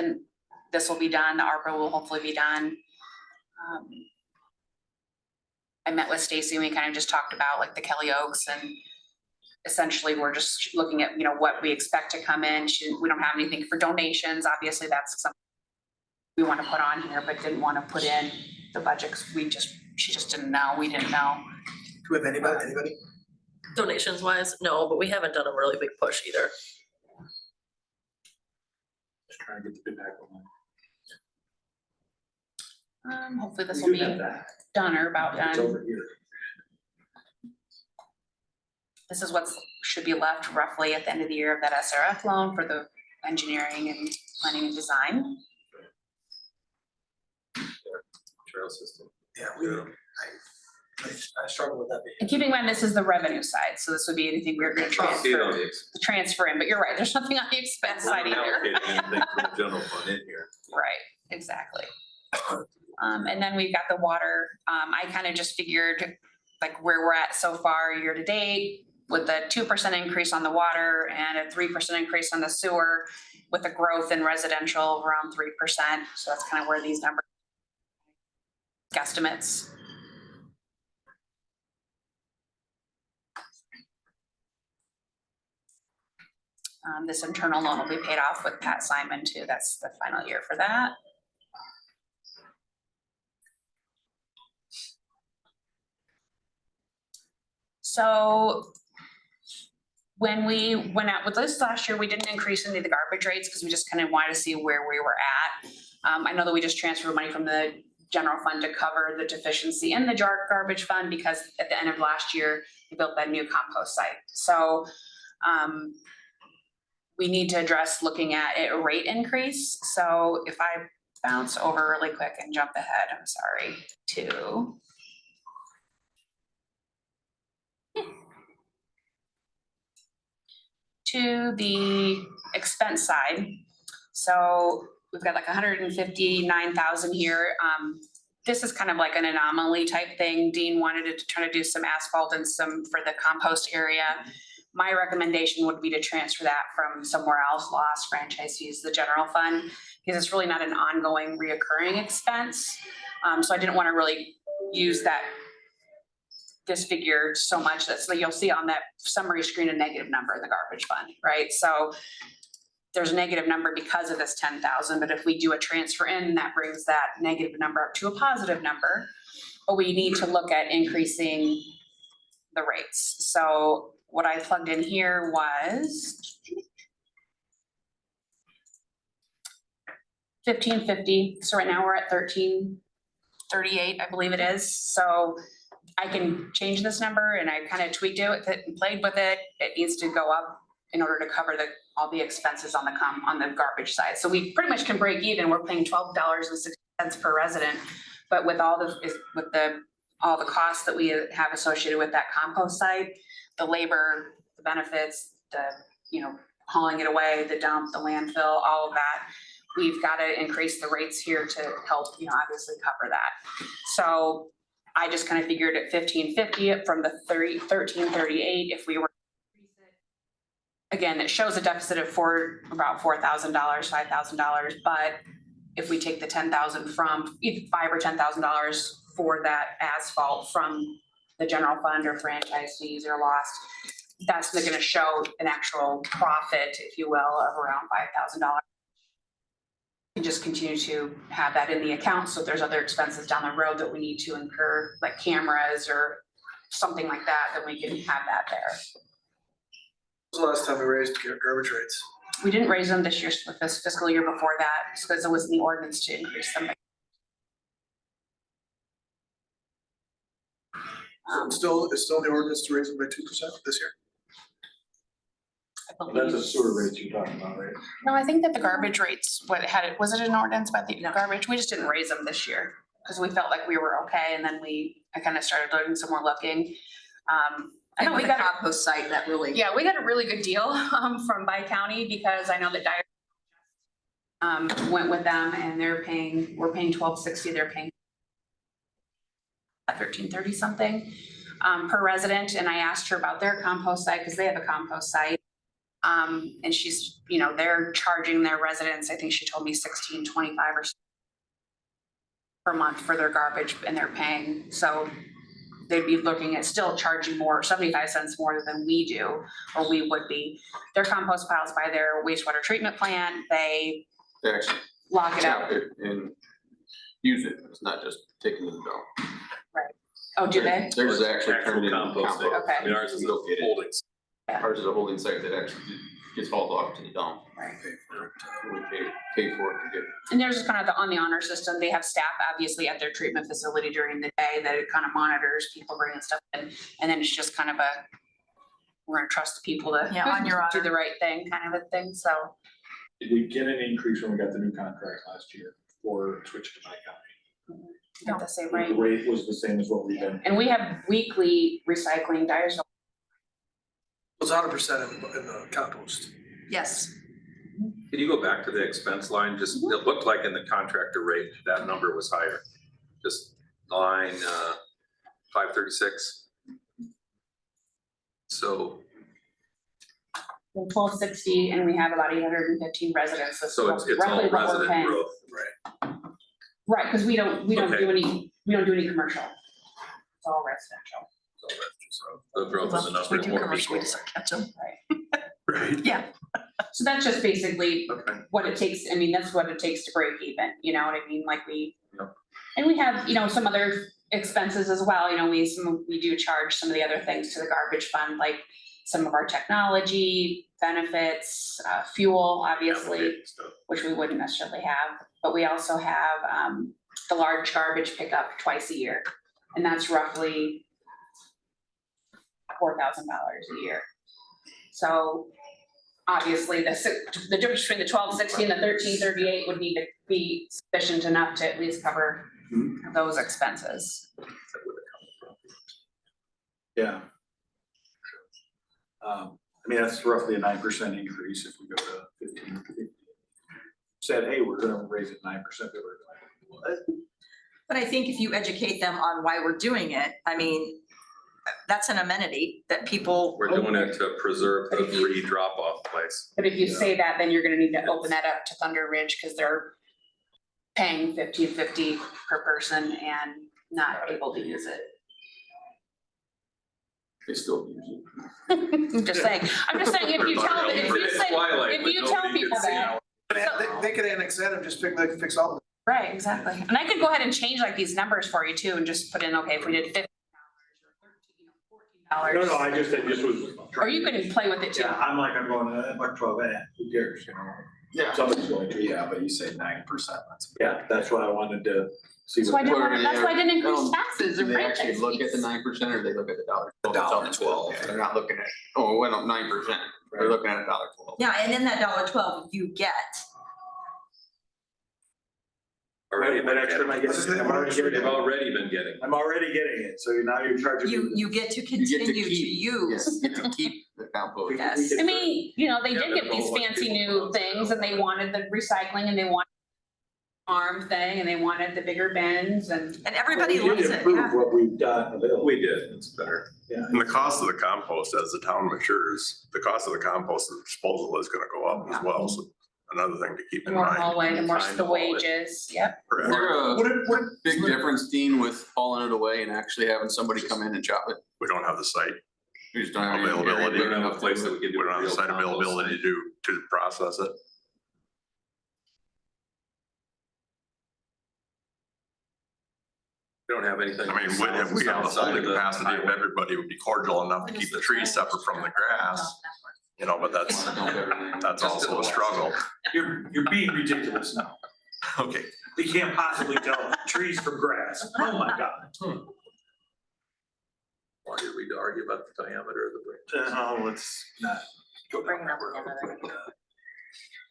this will be done, the ARPA will hopefully be done. I met with Stacy and we kind of just talked about like the Kelly Oaks and essentially we're just looking at, you know, what we expect to come in. We don't have anything for donations. Obviously, that's something we want to put on here, but didn't want to put in the budget because she just didn't know. We didn't know. Do we have anybody? Donations wise, no, but we haven't done a really big push either. Just trying to get the bid back on Hopefully this that. will be done or about It's done. over here. This is what should be left roughly at the end of the year of that SRF loan for the engineering and planning and design. Trail system. Yeah, I struggle with that. And keeping in mind, this is the revenue side, so this would be anything we're gonna See it on transfer in, but you're right, there's nothing on the expense side We're not either. allocating anything from the general fund in here. Right, exactly. And then we've got the water, I kind of just figured like where we're at so far year to date with a 2% increase on the water and a 3% increase on the sewer with a growth in residential around 3%. So that's kind of where these numbers guesstimates. This internal loan will be paid off with Pat Simon too. That's the final year for that. So when we went out with this last year, we didn't increase any of the garbage rates because we just kind of wanted to see where we were at. I know that we just transferred money from the general fund to cover the deficiency in the garbage fund because at the end of last year, we built that new compost site. So we need to address looking at a rate increase. So if I bounce over really quick and jump ahead, I'm sorry, to the expense side. So we've got like 159,000 here. This is kind of like an anomaly type thing. Dean wanted to try to do some asphalt and some for the compost area. My recommendation would be to transfer that from somewhere else, lost franchise fees, the general fund, because it's really not an ongoing reoccurring expense. So I didn't want to really use this figure so much that you'll see on that summary screen a negative number in the garbage fund, right? So there's a negative number because of this 10,000, but if we do a transfer in, that brings that negative number up to a positive number. But we need to look at increasing the rates. So what I plugged in here was 1550. So right now we're at 1338, I believe it is. So I can change this number and I kind of tweaked it and played with it. It needs to go up in order to cover all the expenses on the garbage side. So we pretty much can break even. We're paying $12.60 per resident. But with all the costs that we have associated with that compost site, the labor, the benefits, hauling it away, the dump, the landfill, all of that, we've got to increase the rates here to help, obviously cover that. So I just kind of figured at $15.50 from the $13.38, if we were. Again, it shows a deficit of about $4,000, $5,000, but if we take the 10,000 from either $5,000 or $10,000 for that asphalt from the general fund or franchise fees or lost, that's going to show an actual profit, if you will, of around $5,000. We just continue to have that in the account. So if there's other expenses down the road that we need to incur, like cameras or something like that, then we can have that there. When was the last time we raised garbage rates? We didn't raise them this year, with this fiscal year before that, because it was in the ordinance to increase them. It's still the ordinance to raise them by 2% this year? That's a sewer rates you're talking about, right? No, I think that the garbage rates, was it an ordinance about the garbage? We just didn't raise them this year because we felt like we were okay, and then I kind of started doing some more looking. I know we got a compost site that really. Yeah, we got a really good deal from Bi-County because I know that Dyer went with them and we're paying $12.60, they're paying $13.30 something per resident. And I asked her about their compost site because they have a compost site. And she's, they're charging their residents, I think she told me $16.25 or so per month for their garbage, and they're paying. So they'd be looking at still charging more, 75 cents more than we do, or we would be. Their compost piles by their wastewater treatment plant, they actually lock it up. tap it and use it. It's not just taking it down. Oh, do they? There's actually Actual turned into compost. compost. Okay. I mean, ours is a Located. holding. Ours is a holding site that actually gets hauled off to the dump. Right. We pay for it to get. And there's just kind of on the honor system, they have staff obviously at their treatment facility during the day that it kind of monitors people bringing stuff in. And then it's just kind of we're gonna trust the people to Yeah, on your do honor. the right thing kind of a thing, so. Did we get an increase when we got the new contract last year for switch to Bi-County? At the same The rate. rate was the same as what we've been. And we have weekly recycling. Dyersville. It's 100% in the compost. Yes. Can you go back to the expense line? Just, it looked like in the contractor rate, that number was higher. Just line 536. So, 1260, and we have about 815 residents. That's so it's roughly all what we're resident paying. growth. Right, because we don't Okay. do any commercial. It's all residential. So the growth in the We numbers do won't commercial, we equal. just catch them. Right. Yeah. So that's just basically Okay. what it takes. I mean, that's what it takes to break even, you know what I mean? Like Yep. and we have, some other expenses as well. We do charge some of the other things to the garbage fund, like some of our technology, benefits, fuel, obviously, which we wouldn't necessarily have. But we also have the large garbage pickup twice a year. And that's roughly $4,000 a year. So obviously the difference between the 1260 and the 1338 would need to be sufficient enough to at least cover those expenses. Yeah. That's roughly a 9% increase if we go to 15. Said, hey, we're gonna raise it 9%, they were like, what? But I think if you educate them on why we're doing it, that's an amenity that people. We're doing it to preserve the But if you- free drop-off place. But if you say that, then you're gonna need to open that up to Thunder Ridge because they're paying $15.50 per person and not able to use it. They still use it. I'm just saying, if you tell, if you tell people that. They could annex that and just fix all of it. Right, exactly. And I could go ahead and change like these numbers for you too and just put in, okay, if we did $15 or $13, No, $14. I just was. Or you could play with it too. Yeah, I'm going, buck 12, who cares, Yeah. Somebody's going to. Yeah, but you say 9%, that's. Yeah, that's what I wanted to see That's why I what. didn't, that's why I didn't increase Well, taxes or Do they actually franchise look at the fees. 9% or they look at the dollar? $1.12. Yeah, they're not looking at, oh, it went up 9%. They're looking at $1.12. Yeah, and in that $1.12, you get, Already That extra am I getting? I'm already getting They've it. already been getting. I'm already getting it, so now you're charging me. you get to You get to continue to keep- use. You get to keep the compost. Yes. I mean, you know, they Yeah, did there's get a whole these bunch of fancy people new who things and they wanted the recycling and they wanted farm thing and they wanted the bigger bins and. And everybody We did loves it, improve yeah. what we've got available. We did, it's better. Yeah. And the cost of the compost as the town matures, the cost of the compost and disposal is gonna go up as well, so another thing to keep The in more mind. hallway, the more Time the to haul it. wages, yep. Is Correct. there a What, big difference, Dean, with hauling it away and actually having somebody come in and chop it? We don't have the site, We just don't have any Availability. We don't have a enough to place do that it. we can do. we don't have the real site compost. availability to process it. We don't have anything. I mean, if we have the south side holding of the capacity of highway. everybody would be cordial enough to keep the trees separate from the grass, you know, but that's Just to also the a struggle. you're being ridiculous now. Okay, You can't possibly tell trees from grass. Oh my God. Why did we argue about the diameter of the branch? Oh, let's not go Bring down it up that road. again.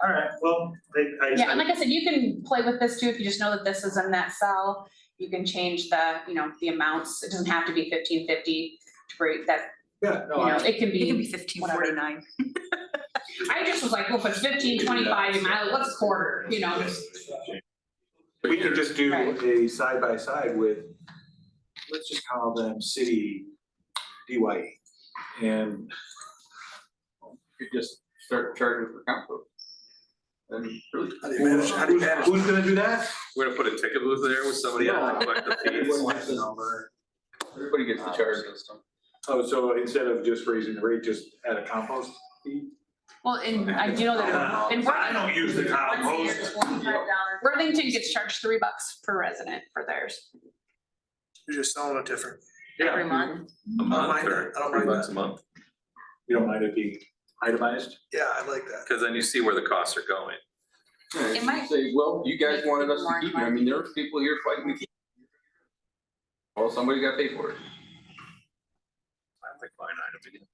All right, well, Yeah, and like I said, you can play with this too, if you just know that this is in that cell, you can change the, you know, the amounts, it doesn't have to be 1550 to break that, yeah, you no, know, I, it can It can be. be 1549. I just was like, well, if it's 1525, you might, what's a quarter, you know, we can just do Right. a side by side with, let's just call them city DYE. And You just start charging for compost. And really. who's gonna do that? We're gonna put a ticket booth there with somebody on, collect the fees. Everybody gets the charge. Oh, so instead of just raising the rate, just add a compost fee? well, and I do know that in I don't use the compost. Worthington gets charged $3 per resident for theirs. You're just selling it different. Every month. A month mind or that. I don't mind $3 a month, You don't mind it being itemized? Yeah, I like that. because then you see where the costs are going. Yeah, It might Say, well, you guys make wanted us people to keep it. I mean, there were people here fighting to keep it. Well, somebody got paid for it. I think line item again.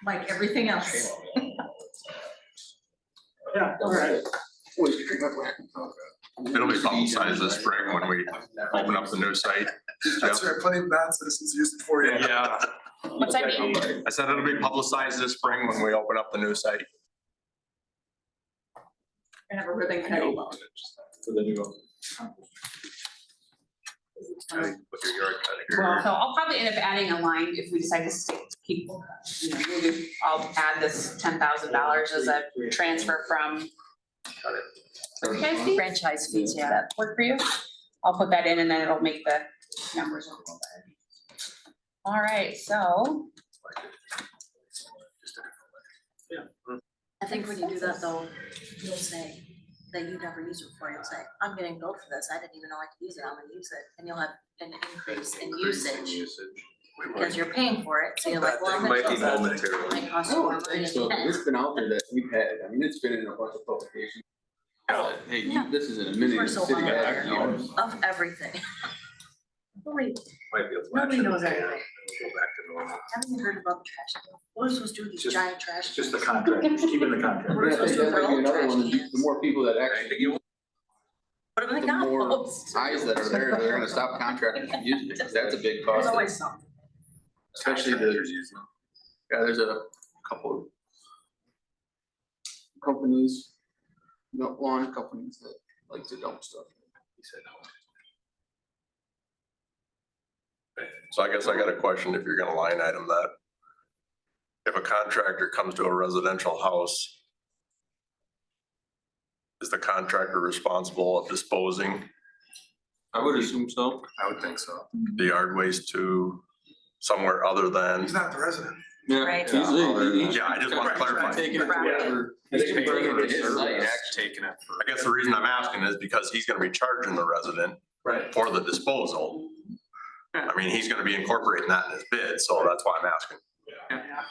Like everything else. Yeah, all right. Waste treatment plant. it'll be publicized this spring when we open up the new site. That's right, plenty of bad citizens used it for you. Yeah, What's that mean? I said it'll be publicized this spring when we open up the new site. And have a ribbon cutting. For the new. Put your yard cutting. Well, so I'll probably end up adding a line if we decide to keep, you know, maybe I'll add this $10,000 as a transfer from. Franchise fee? Franchise fees, Does yeah. that work for you? I'll put that in and then it'll make the numbers a little better. All right, so, I think when you do that though, you'll say that you never used it before, you'll say, I'm getting billed for this, I didn't even know I could use it, I'm gonna use it, and you'll have an increase in usage, because you're paying for it, so you're like, well, I'm gonna Might be use it. momentarily. It costs I more don't money. think so. It's been out there that we've had, I mean, it's been in a bunch of publications. Hey, this is an We're amenity so the city aware has to use. of everything. Nobody, Might be a Nobody flash in the knows pan. everything. Go back to normal. haven't you heard about the trash? What are we supposed to do with these Just- giant trash? It's just the contract, just keeping the contract. We're But I think supposed to that might be throw another trash one, cans. the more people that actually use, Put them in the the more compost. eyes that are there, they're gonna stop contractors from using it, 'cause that's a big There's cost. always something. Especially yeah, there's a couple of companies, lawn companies that like to dump stuff. He said no. So I guess I got a question if you're gonna line item that. If a contractor comes to a residential house, is the contractor responsible of disposing I would assume so. I would think so. the yard waste to somewhere other than? He's not the resident. Yeah. Right. Yeah, I just wanna clarify. Taking it to wherever. He's They can bring it to his paying site, for actually. Taking it for. I guess the reason I'm asking is because he's gonna be charging the resident Right. for the disposal. I mean, he's gonna be incorporating that in his bid, so that's why I'm asking.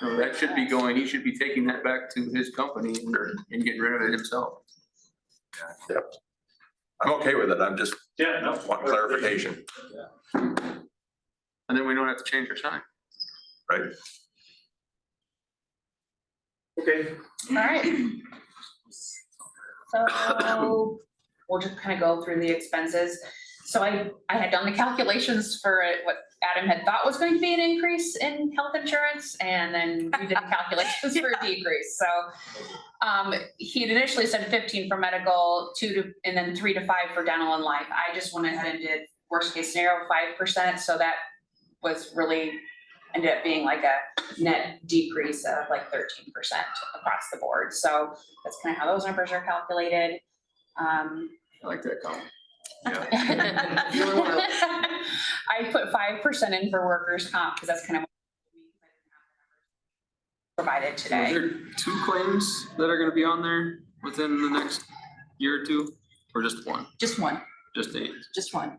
So that should be going, he should be taking that back to his company and getting rid of it himself. Yep. I'm okay with it. I'm just Yeah, no. want clarification, And then we don't have to change our sign. right? Okay, All right. So we'll just kind of go through the expenses. So I had done the calculations for what Adam had thought was going to be an increase in health insurance, and then we did the calculations for a decrease. So he had initially said 15 for medical, 2 and then 3 to 5 for dental and life. I just went ahead and did worst case scenario 5%. So that was really ended up being like a net decrease of like 13% across the board. So that's kind of how those numbers are calculated. I like that column. I put 5% in for workers' comp because that's kind of provided So is today. there 2 claims that are gonna be on there within the next year or 2, or just one? Just one, Just a, just one.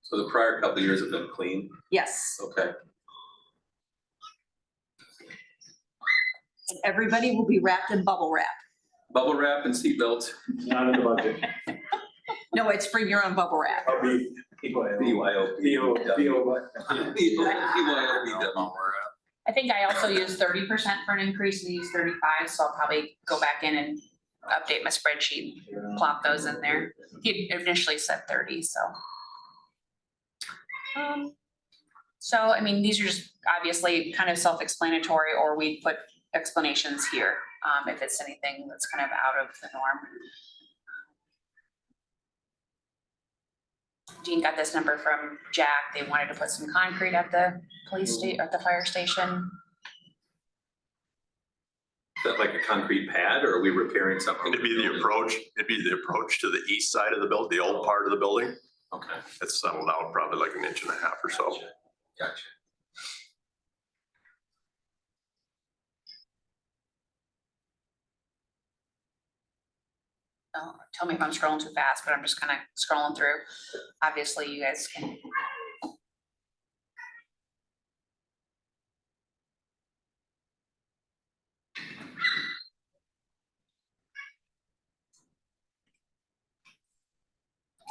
So the prior couple of years have been clean, Yes. okay. And everybody will be wrapped in bubble wrap. Bubble wrap and seatbelts. not in the budget. No, it's bring your own bubble wrap. I'll be BYO. BYOB demo. I think I also used 30% for an increase and used 35, so I'll probably go back in and update my spreadsheet, plop those in there. He initially said 30, so. So, I mean, these are just obviously kind of self-explanatory, or we put explanations here, if it's anything that's kind of out of the norm. Jean got this number from Jack. They wanted to put some concrete at the police station, at the fire station. Is that like a concrete pad, or are we repairing something? It'd be the approach to the east side of the building, the old part of the building. Okay, It's settled out probably like 1.5 inches or so. gotcha. Tell me if I'm scrolling too fast, but I'm just kind of scrolling through. Obviously, you guys can.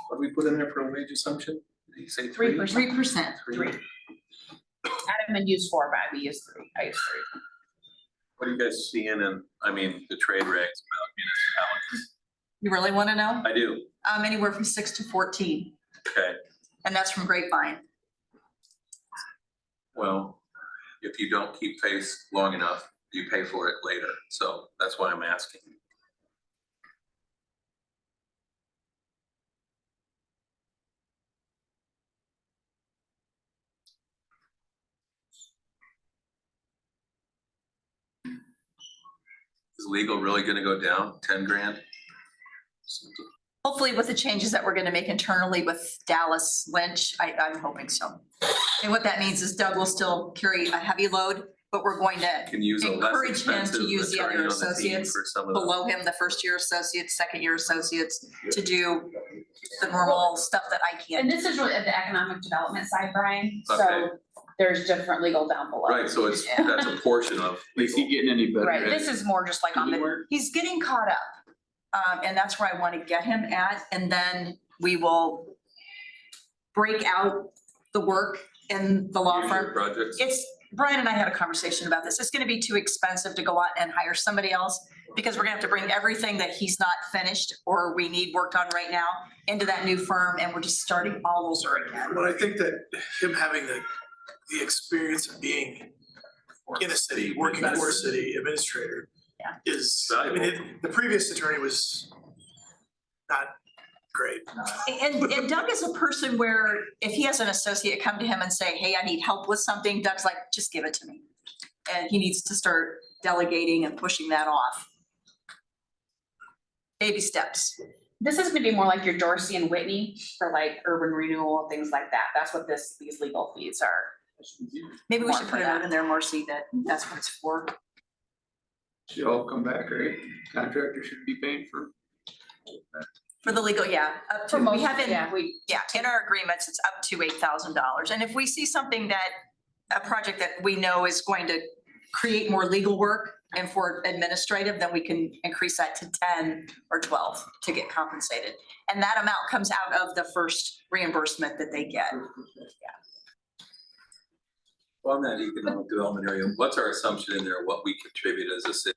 What do we put in there for a wage assumption? Did you say 3? 3%. 3%. 3. Adam had used 4, but we used 3. I used 3. What are you guys seeing in, I mean, the trade regs about municipalities? You really want to know? I do, Anywhere from 6 to 14, okay, and that's from Grapevine. well, if you don't keep pace long enough, you pay for it later, so that's why I'm asking. Is legal really gonna go down 10 grand? Hopefully with the changes that we're gonna make internally with Dallas Lynch, I'm hoping so. And what that means is Doug will still carry a heavy load, but we're going to Can use a less encourage him to expensive use the attorney other on the team associates for some of the. below him, the first year associates, second year associates, to do the normal stuff that I can't. And this is really at the economic development side, Brian, Okay. so there's different legal down below. Right, so it's, Yeah. that's a portion of. is he getting any better? Right, this is more just like on the, He's getting caught up, and that's where I want to get him at, and then we will break out the work in the law future firm. Projects. It's, Brian and I had a conversation about this. It's gonna be too expensive to go out and hire somebody else because we're gonna have to bring everything that he's not finished or we need worked on right now into that new firm, and we're just starting all over again. But I think that him having the experience of being in a city, working for a city administrator. Yeah. Is, I mean, the previous attorney was not great. And Doug is a person where if he has an associate come to him and say, hey, I need help with something, Doug's like, just give it to me. And he needs to start delegating and pushing that off. Baby steps. this is gonna be more like your Dorsey and Whitney for like urban renewal, things like that. That's what these legal fees are. Maybe we More should for put a that. note in there, Marcy, that that's what it's for. Should all come back, right? Contractor should be paying for. For the legal, yeah, up to, For most, we haven't, yeah, we, yeah, in our agreements, it's up to $8,000. And if we see something that, a project that we know is going to create more legal work, And for administrative, then we can increase that to 10 or 12 to get compensated. And that amount comes out of the first reimbursement that they get. On that economic development area, what's our assumption in there, what we contribute as a city?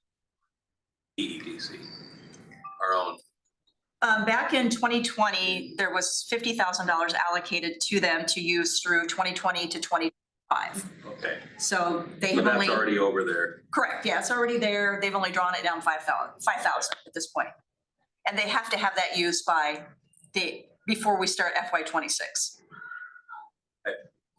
EDC, our own. Back in 2020, there was $50,000 allocated to them to use through 2020 to 2025. Okay, So they so have only. that's already over there. Correct, yeah, it's already there. They've only drawn it down 5,000 at this point. And they have to have that used by before we start FY '26.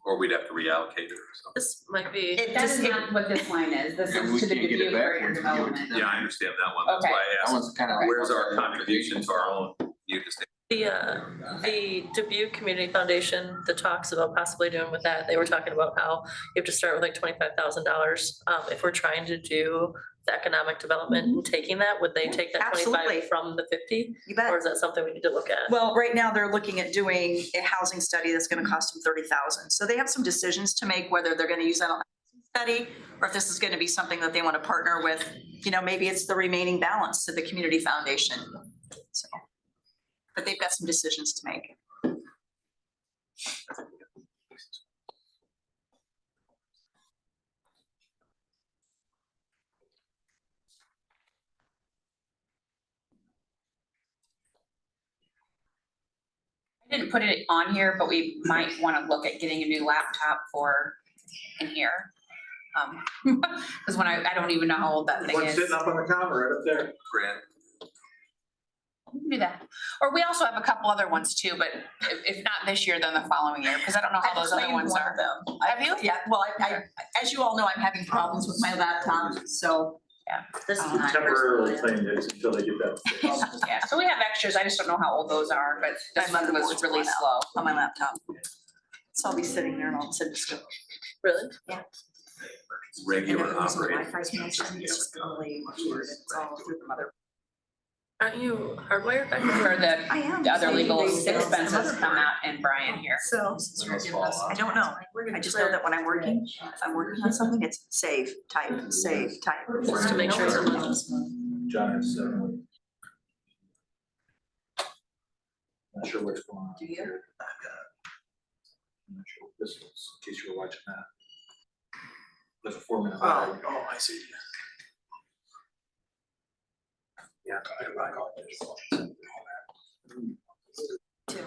Or we'd have to reallocate it or something. This might be, It That just, is not what this line is. This And we is to the can't get it Dubuque back Area once we give it to Development. them. Yeah, I understand that one, that's Okay. why I That asked, one's kind of like. where's our contribution to our own, you just. the Dubuque Community Foundation, the talks about possibly doing with that, they were talking about how you have to start with like $25,000. If we're trying to do the economic development and taking that, would they take that Absolutely. 25 from the 50? you bet. Or is that something we need to look at? Well, right now they're looking at doing a housing study that's gonna cost them 30,000. So they have some decisions to make, whether they're gonna use that on a study or if this is gonna be something that they want to partner with, maybe it's the remaining balance to the community foundation. So, but they've got some decisions to make. I didn't put it on here, but we might want to look at getting a new laptop for in here. Because when I don't even know how old that thing One is. sitting up on the counter right up there. Grant, We can do that. Or we also have a couple other ones too, but if not this year, then the following year, because I don't know how those other claimed ones one are. of them. Have you? Yeah, well, as you all know, I'm having problems with my laptop, so. This is Um, my Temporarily personal, claim this until they get that. Yeah, so we have extras. I just don't know how old those are, but this My one was motherboard's really worn out. slow. On my laptop. So I'll be sitting there and all of a sudden just go. really? regular operating. Wi-Fi connection, it's just really weird. It's all through the mother. Aren't you hardwired back For there? I am. the other legal They did some expenses other come part. out in Brian here. So, I don't know. I just know that when I'm working, if I'm working on something, it's save, type, save, type. Just to make sure someone's. John has 7. Not sure which one. Do you? I've got. I'm not sure what this was, in case you were watching that. There's a 4-minute. Oh, I see. Yeah. Two.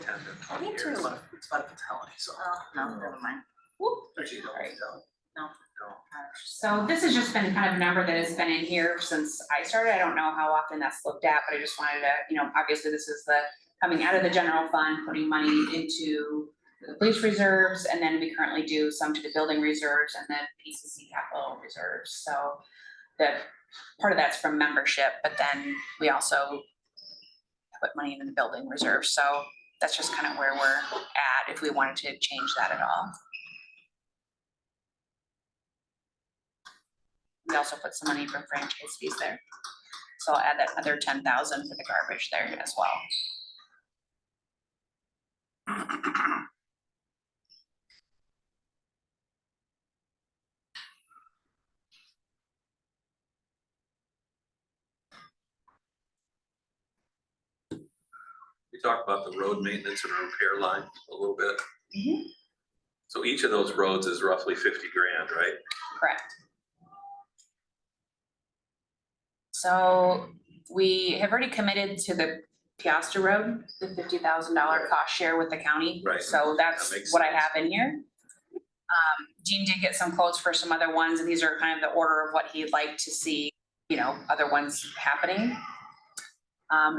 Me too. It's about a fatality, so. Oh, no, never mind. Actually, don't Alright. tell. So this has just been kind of a number that has been in here since I started. I don't know how often that's looked at, but I just wanted to, obviously this is the coming out of the general fund, putting money into the police reserves, and then we currently do some to the building reserves and then PCC capital reserves. So the part of that's from membership, but then we also put money in the building reserve. So that's just kind of where we're at if we wanted to change that at all. We also put some money from franchise fees there. So I'll add that other 10,000 for the garbage there as well. We talked about the road maintenance and repair line a little bit. Mhm. So each of those roads is roughly 50 grand, right? Correct. So we have already committed to the Piasta Road, the $50,000 cost share with the county. Right. So that's That makes what I sense. have in here. Gene did get some quotes for some other ones, and these are kind of the order of what he'd like to see, other ones happening.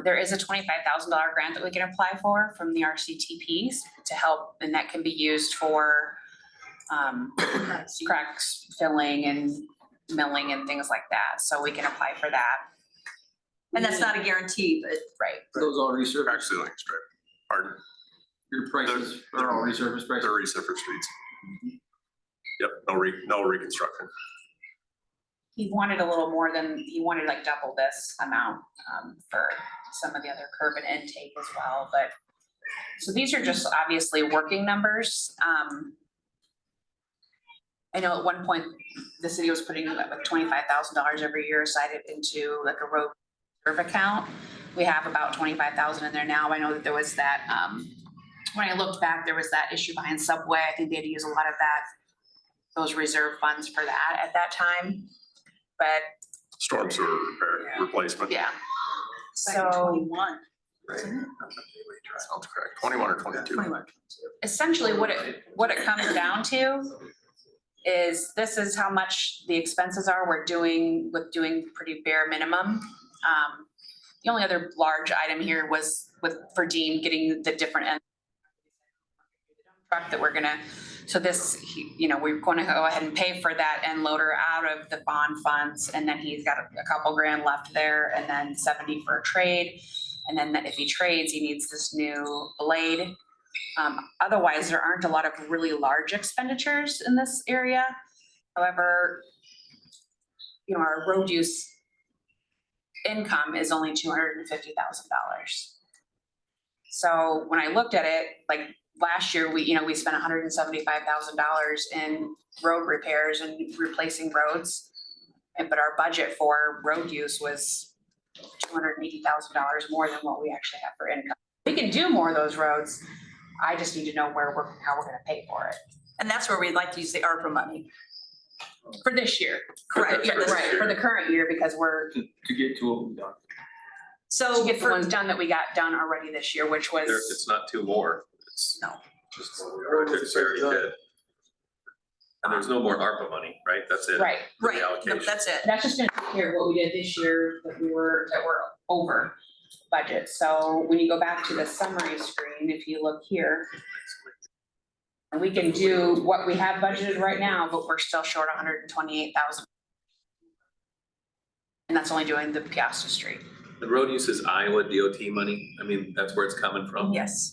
There is a $25,000 grant that we can apply for from the RCTPs to help, and that can be used for cracks filling and milling and things like that. So we can apply for that. And that's not a guarantee, but Right. Those all Crack resurfaced, ceiling strip, pardon, your prices are all resurfaced prices? the resurface streets. Yep, no reconstruction. He wanted a little more than, he wanted like double this amount for some of the other curb and intake as well, but. So these are just obviously working numbers. I know at one point, the city was putting like $25,000 every year aside into like a road reserve account. We have about 25,000 in there now. I know that there was that, when I looked back, there was that issue behind Subway. I think they had to use a lot of that, those reserve funds for that at that time. But Storm sewer repair, replacement. yeah. Back in So 21. Right. Sounds correct. 21 or 22. 21. essentially what it comes down to is this is how much the expenses are. We're doing pretty bare minimum. The only other large item here was for Dean getting the different end truck that we're gonna, so this, we're gonna go ahead and pay for that end loader out of the bond funds, and then he's got a couple grand left there, and then 70 for a trade. And then if he trades, he needs this new blade. Otherwise, there aren't a lot of really large expenditures in this area. However, our road use income is only $250,000. So when I looked at it, like last year, we spent $175,000 in road repairs and replacing roads. But our budget for road use was $280,000 more than what we actually have for income. We can do more of those roads. I just need to know how we're gonna pay for it. And that's where we'd like to use the ARPA money. For this year. Correct. Yeah, right, for the current year, because we're, To get two of them done. So to get the for, ones done that we got done already this year, which was. It's not two more. It's no, just projects we already did. And there's no more ARPA money, right? That's it. Right, The right, no, allocation. that's it. that's just gonna take care of what we did this year, that we're over budget. So when you go back to the summary screen, if you look here, and we can do what we have budgeted right now, but we're still short 128,000. And that's only doing the Piasta Street. The road use is Iowa DOT money. I mean, that's where it's coming from. Yes.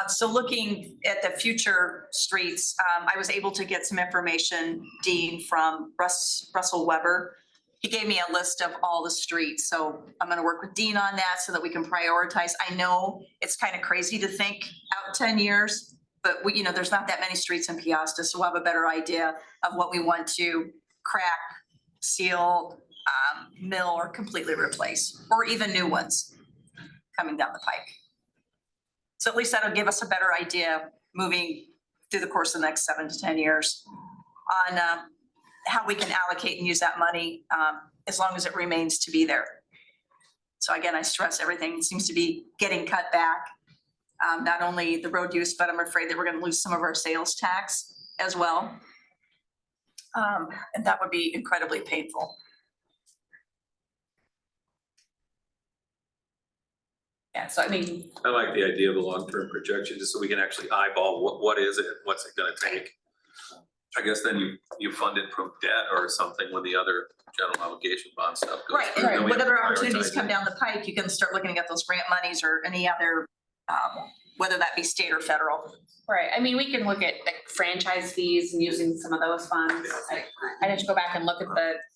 So looking at the future streets, I was able to get some information, Dean, from Russell Weber. He gave me a list of all the streets, so I'm gonna work with Dean on that so that we can prioritize. I know it's kind of crazy to think out 10 years, but there's not that many streets in Piasta, so we'll have a better idea of what we want to crack, seal, mill, or completely replace, or even new ones coming down the pike. So at least that'll give us a better idea moving through the course of the next 7 to 10 years on how we can allocate and use that money as long as it remains to be there. So again, I stress everything seems to be getting cut back. Not only the road use, but I'm afraid that we're gonna lose some of our sales tax as well. And that would be incredibly painful. Yeah, so I mean, I like the idea of a long-term projection, just so we can actually eyeball what is it, what's it gonna take. I guess then you fund it from debt or something when the other general obligation bond stuff goes. Right, through. Then and we have whatever to opportunities prioritize come it. down the pike, you can start looking at those grant monies or any other, whether that be state or federal. right, I mean, we can look at like franchise fees and using some of those funds. I had to go back and look at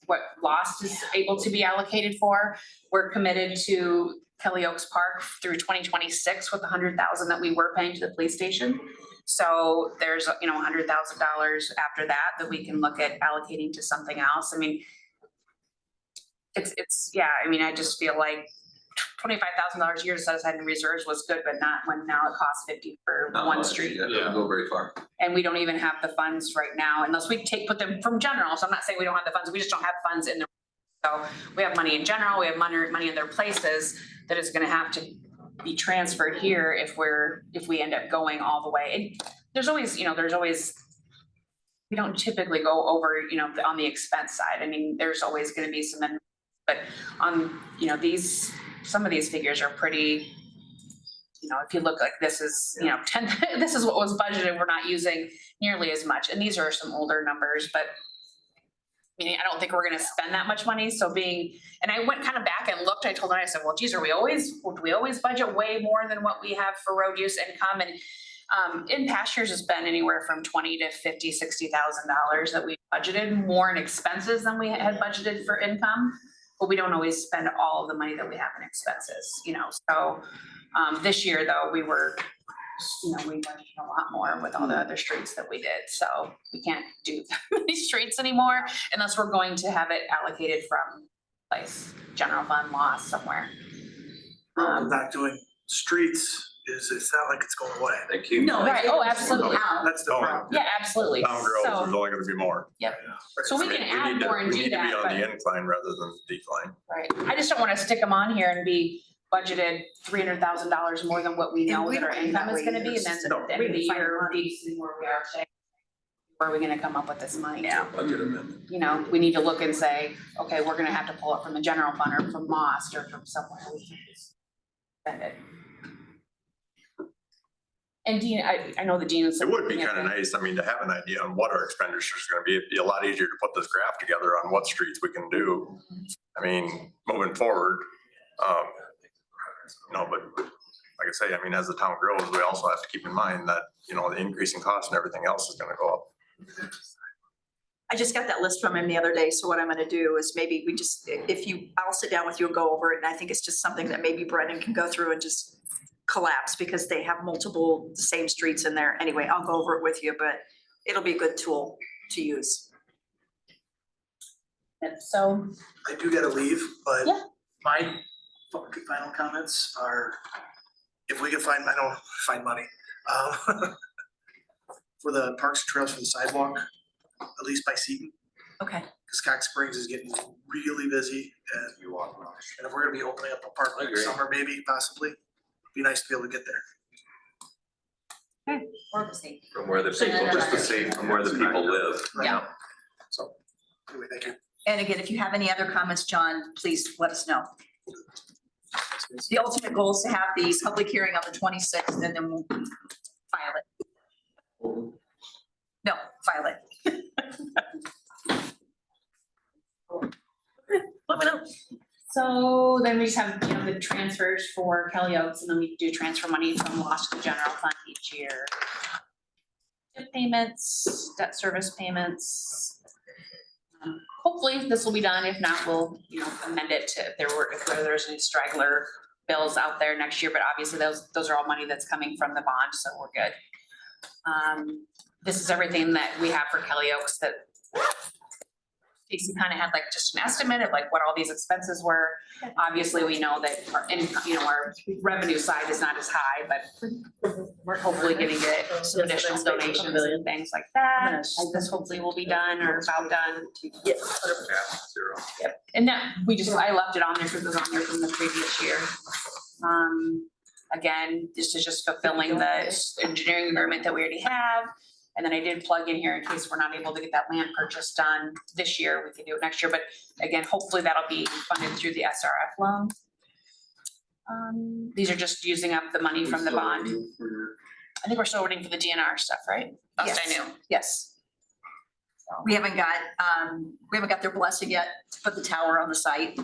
what Lost is able to be allocated for. We're committed to Kelly Oaks Park through 2026 with $100,000 that we were paying to the police station. So there's, $100,000 after that we can look at allocating to something else. I mean, I just feel like $25,000 a year set aside in reserves was good, but not when now it costs 50 for Not one much, street. Yeah, doesn't go very far. And we don't even have the funds right now unless we put them from general. So I'm not saying we don't have the funds, we just don't have funds in the. So we have money in general, we have money in their places that is gonna have to be transferred here if we end up going all the way. And there's always, we don't typically go over, on the expense side. I mean, there's always gonna be some, but on, some of these figures are pretty, if you look like this is, 10, this is what was budgeted, we're not using nearly as much. And these are some older numbers, but I don't think we're gonna spend that much money, and I went kind of back and looked, I told her, I said, well, geez, do we always budget way more than what we have for road use income? And in past years, it's been anywhere from $20,000 to $50,000, $60,000 that we budgeted more in expenses than we had budgeted for income. But we don't always spend all of the money that we have in expenses, So this year, though, we were you know, we budgeted a lot more with all the other streets that we did, so we can't do these streets anymore unless we're going to have it allocated from place, general fund loss somewhere. Not doing streets it's not like it's going away. Thank you. No, Right, oh, absolutely. That's the problem. Yeah, absolutely. Down grows, So, there's only gonna be more. so we I mean, can add need to- more and we do need to be that, on the but, incline rather than decline. right, I just don't wanna stick them on here and be budgeted $300,000 more than what we know And we that our don't aim income that is way gonna be, and either. then No, at the end we of the can find year, money. we see where we are today. Where are we gonna come up with this money? Yeah. Budget amendment. You know, we need to look and say, okay, we're gonna have to pull it from the general fund or from Lost or from somewhere. We can't just spend it. And Dean, I know the Dean is. It would be looking at kind of the- nice, I mean, to have an idea on what our expenditures are gonna be. It'd be a lot easier to put this graph together on what streets we can do. I mean, moving forward, but like I say, I mean, as the town grows, we also have to keep in mind that, the increasing cost and everything else is gonna go up. I just got that list from him the other day, so what I'm gonna do is maybe I'll sit down with you and go over it, and I think it's just something that maybe Brendan can go through and just collapse, because they have multiple same streets in there. Anyway, I'll go over it with you, but it'll be a good tool to use. So, I do gotta leave, but Yeah. my final comments are, if we can find money, for the parks and trails for the sidewalk, at least by Seaton, Okay. because Cox Springs is getting really busy, and if we're gonna be opening up a park I next agree. summer, maybe, possibly, be nice to be able to get there. Or the same. From where the people, just to see from where the people live. Yeah. So, anyway, thank you. And again, if you have any other comments, John, please let us know. The ultimate goal is to have the public hearing on the 26th, and then we'll file it. No, file it. Let me know. so then we just have, the transfers for Kelly Oaks, and then we do transfer money from Lost to the general fund each year. Tip payments, debt service payments. Hopefully this will be done. If not, we'll, amend it to if there's any straggler bills out there next year, but obviously those are all money that's coming from the bond, so we're good. This is everything that we have for Kelly Oaks that Stacy kind of had like just an estimate of like what all these expenses were. Obviously, we know that our revenue side is not as high, but we're hopefully gonna get some additional donations and things like that. This hopefully will be done or about done. Yeah. Zero. Yep, and that, I left it on there because it was on there from the previous year. Again, this is just fulfilling the engineering agreement that we already have. And then I did plug in here in case we're not able to get that land purchase done this year, we can do it next year, but again, hopefully that'll be funded through the SRF loan. These are just using up the money from the bond. I think we're still waiting for the DNR stuff, right? Last I Yes. knew. Yes. We haven't got their blessing yet to put the tower on the site.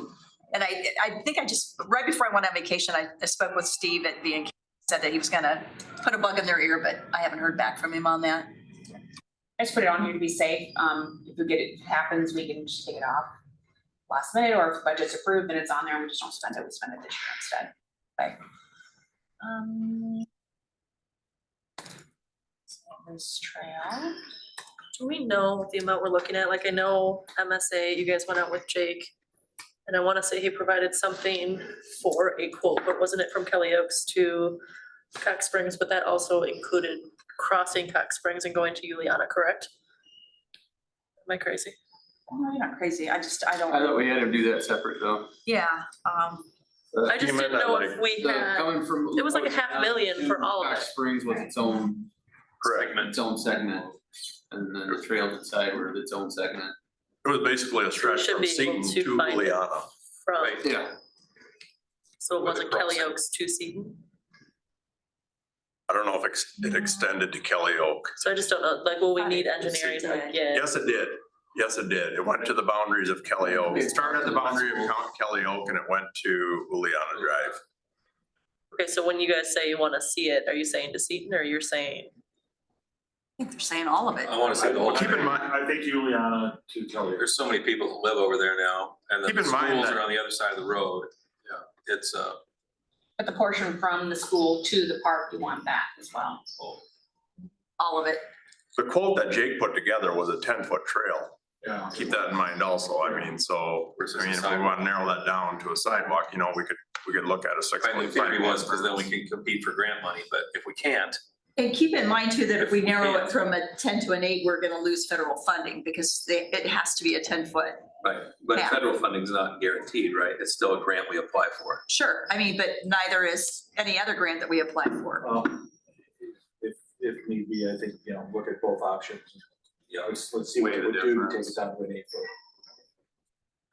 And I think right before I went on vacation, I spoke with Steve at B&K, said that he was gonna put a bug in their ear, but I haven't heard back from him on that. I just put it on here to be safe. If it happens, we can just take it off last minute, or if the budget's approved, then it's on there and we just don't spend it, we spend it this year instead. Okay. This trail. Do we know the amount we're looking at? Like, I know MSA, you guys went out with Jake. And I wanna say he provided something for a quote, but wasn't it from Kelly Oaks to Cox Springs? But that also included crossing Cox Springs and going to Juliana, correct? Am I crazy? Oh, you're not crazy. I don't. I thought we had to do that separate though. Yeah, I just didn't know if we had, Coming from. it was like a $500,000 for all of Cox it. Springs was its own, Segment. its own segment, and then the trails inside were its own segment. It was basically a stretch should from be able Seaton to to find it. Juliana. from, Right. Yeah. so it With the wasn't Kelly crossing. Oaks to Seaton. I don't know if it extended to Kelly Oak. So I just don't know, like, will we need Yes, it engineering did. again? Yes, it did. Yes, it did. It went to the boundaries of Kelly Oak. It started at the boundary of Kelly Oak and it went to Juliana Drive. Okay, so when you guys say you wanna see it, are you saying to Seaton or you're saying? I think they're saying all of it. I wanna see the whole Keep in thing. mind, I think Juliana to Kelly. There's so many people who live over there now, and the Keep in mind schools that- are on the other side of the road. Yeah, it's But the portion from the school to the park, you want that as well. All of it. The quote that Jake put together was a 10-foot trail. Yeah. Keep that in mind also. I mean, so, I mean, if we want to narrow that down to a sidewalk, you know, we could look at a 6-foot My theory was, sidewalk. because then we can compete for grant money, but if we can't, And keep in mind too, that if we narrow Yeah. it from a 10 to an 8, we're gonna lose federal funding because it has to be a 10-foot. right, but Yeah. federal funding's not guaranteed, right? It's still a grant we apply for. Sure, I mean, but neither is any other grant that we apply for. If need be, I think, you know, look at both options. Yeah. Let's see what Weigh we the do to take difference. it down to an 8-foot.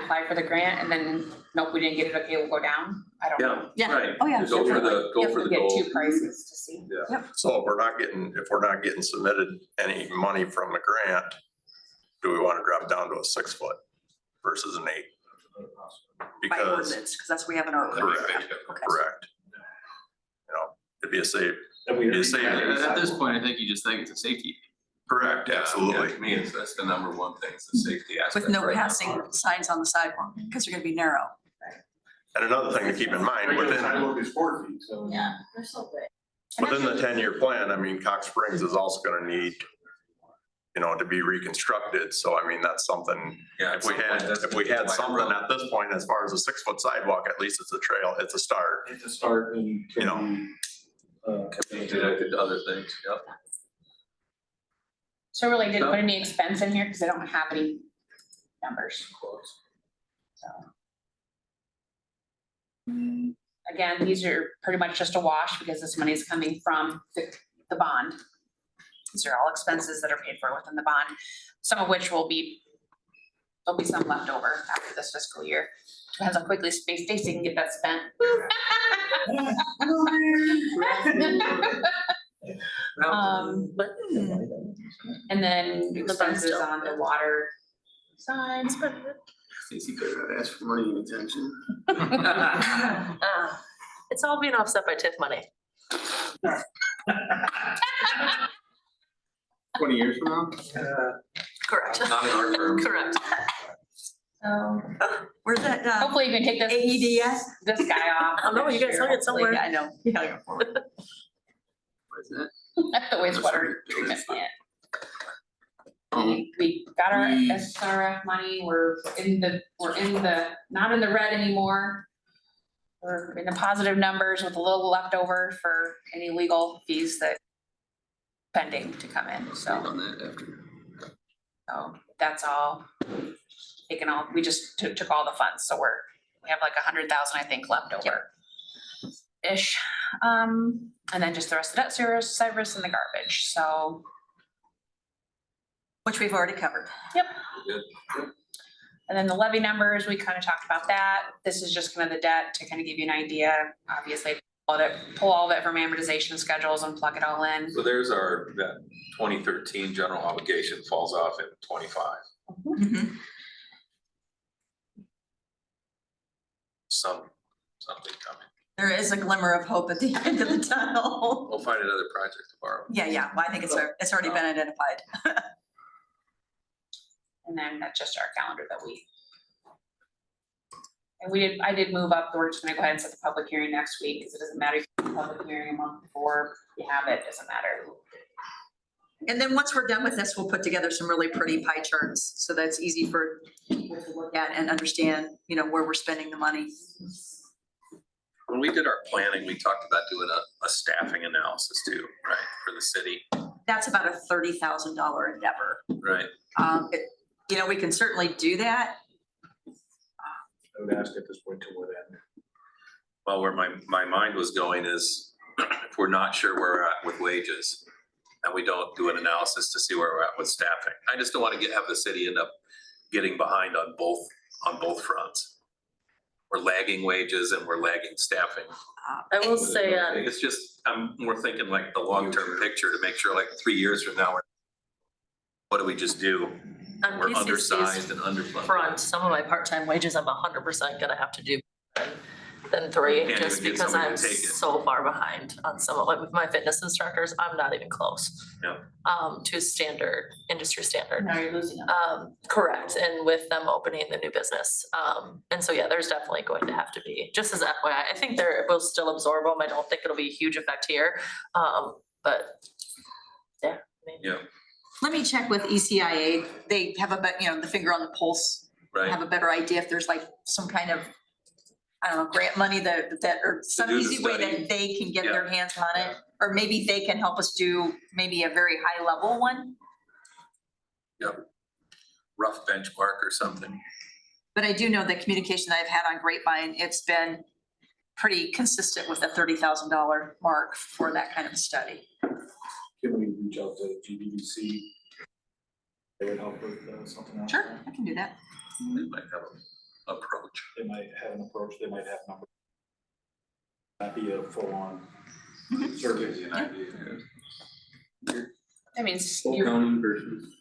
Apply for the grant and then, nope, we didn't get it, okay, we'll go down. I don't know. Yeah, Yeah. right. Oh, yeah, Go for definitely. the, go for the Get goal. two prices to see. So if we're not getting submitted any money from the grant, do we want to drop down to a 6-foot versus an 8? By Because, ordinance, because that's what we have in our. Correct. Okay. correct. You know, it'd be a safe, And we- You say- At this point, I think you just think it's a safety. correct, Yeah, absolutely. to me, that's the number one thing, is the safety aspect. With no right now. passing signs on the sidewalk, because they're gonna be narrow. And another thing to keep in mind, Regular sidewalk is 4 feet, so. Yeah, they're so big. within the 10-year plan, I mean, Cox Springs is also gonna need, you know, to be reconstructed. So I mean, that's something, Yeah, if we had something at this point, as far as a 6-foot sidewalk, at least it's a trail, it's a start. It's a start and You know. can be, Be directed to other things, yep. So really didn't put any expense in here because I don't have any numbers, close. so. Again, these are pretty much just a wash because this money is coming from the bond. These are all expenses that are paid for within the bond, some of which will be, there'll be some left over after this fiscal year. Depends how quickly Space Station can get that spent. But And then expenses still. on the water side. Stacy could have asked for money and attention. it's all being offset by TIF money. 20 years from now? Correct. Not in our firm. Correct. So Where's that, hopefully you can take this, AEDS? this guy off. Oh, no, you guys hung it somewhere. Yeah, I know. You hung it for me. What is that? That's the wastewater treatment plant. Um, We got our we- SRF money, we're in the, not in the red anymore. We're in the positive numbers with a little leftover for any legal fees that pending to come in, Speak so. on that after. So that's all taken all, we just took all the funds, so we have like 100,000, I think, left over. Ish, and then just the rest of debt service, and the garbage, so, Which we've already covered. yep. Good. And then the levy numbers, we kind of talked about that. This is just kind of the debt to kind of give you an idea. Obviously, pull all of it from amortization schedules and plug it all in. So there's our, that 2013 general obligation falls off in 25. Mhm. Something coming. There is a glimmer of hope at the end of the tunnel. We'll find another project to borrow. Yeah, well, I think it's already been identified. And then that's just our calendar that and I did move up, we're just gonna go ahead and set the public hearing next week, because it doesn't matter if you have a public hearing a month before you have it, doesn't matter. And then once we're done with this, we'll put together some really pretty pie charts, so that's easy for people to look at and understand, you know, where we're spending the money. When we did our planning, we talked about doing a staffing analysis too, right, for the city, That's about a $30,000 endeavor. right? You know, we can certainly do that. I would ask at this point till we're then. Well, where my mind was going is, if we're not sure where we're at with wages, and we don't do an analysis to see where we're at with staffing, I just don't want to have the city end up getting behind on both fronts. We're lagging wages and we're lagging staffing. I will say, It's just, I'm more thinking like the long-term picture to make sure like 3 years from now, what do we just do? on We're PCC's undersized and underfunded. front, some of my part-time wages, I'm 100% gonna have to do. than 3, Can't just even get because somebody I'm to take it. so far behind on some of, like, with my fitness instructors, I'm not even close. Yeah. To standard, industry standard. Now you're losing them. Correct, and with them opening the new business. And so, yeah, there's definitely going to have to be, just as FYI, I think there, will still absorb them. I don't think it'll be a huge effect here. But yeah. I mean, Yeah, Let me check with ECIA. They have the finger on the pulse, right. have a better idea if there's like some kind of, I don't know, grant money that, or some do the easy way study. that they can get Yeah. their hands on it. Or maybe they can help us do maybe a very high level one. Rough benchmark or something. But I do know that communication that I've had on Grapevine, it's been pretty consistent with the $30,000 mark for that kind of a study. Can we reach out to GBDC? They would help with something else. Sure, I can do that. They might have an approach. They might have an approach, they might have numbers. That'd be a full-on survey. I mean, Full county versus.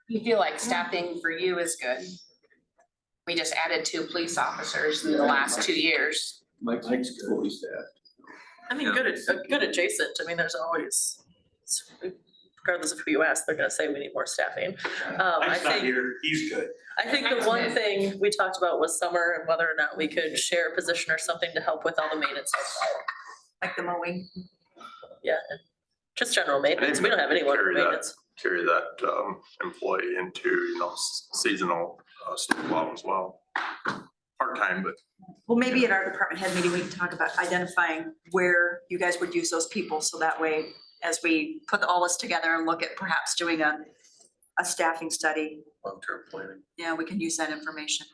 you feel like staffing for you is good. We just added 2 police officers in the last 2 years. Mike's fully staffed. I mean, good adjacent. I mean, there's always, regardless of who you ask, they're gonna say we need more staffing. I Mike's not think, here, he's good. I think the one thing we talked about was summer and whether or not we could share a position or something to help with all the maintenance outside. Like the mowing. Yeah, and just general maintenance. We don't have anyone for maintenance. Carry that employee into, seasonal snowplow as well. Part-time, but Well, maybe at our department head meeting, we can talk about identifying where you guys would use those people. So that way, as we put all this together and look at perhaps doing a staffing study, Long-term planning. yeah, we can use that information.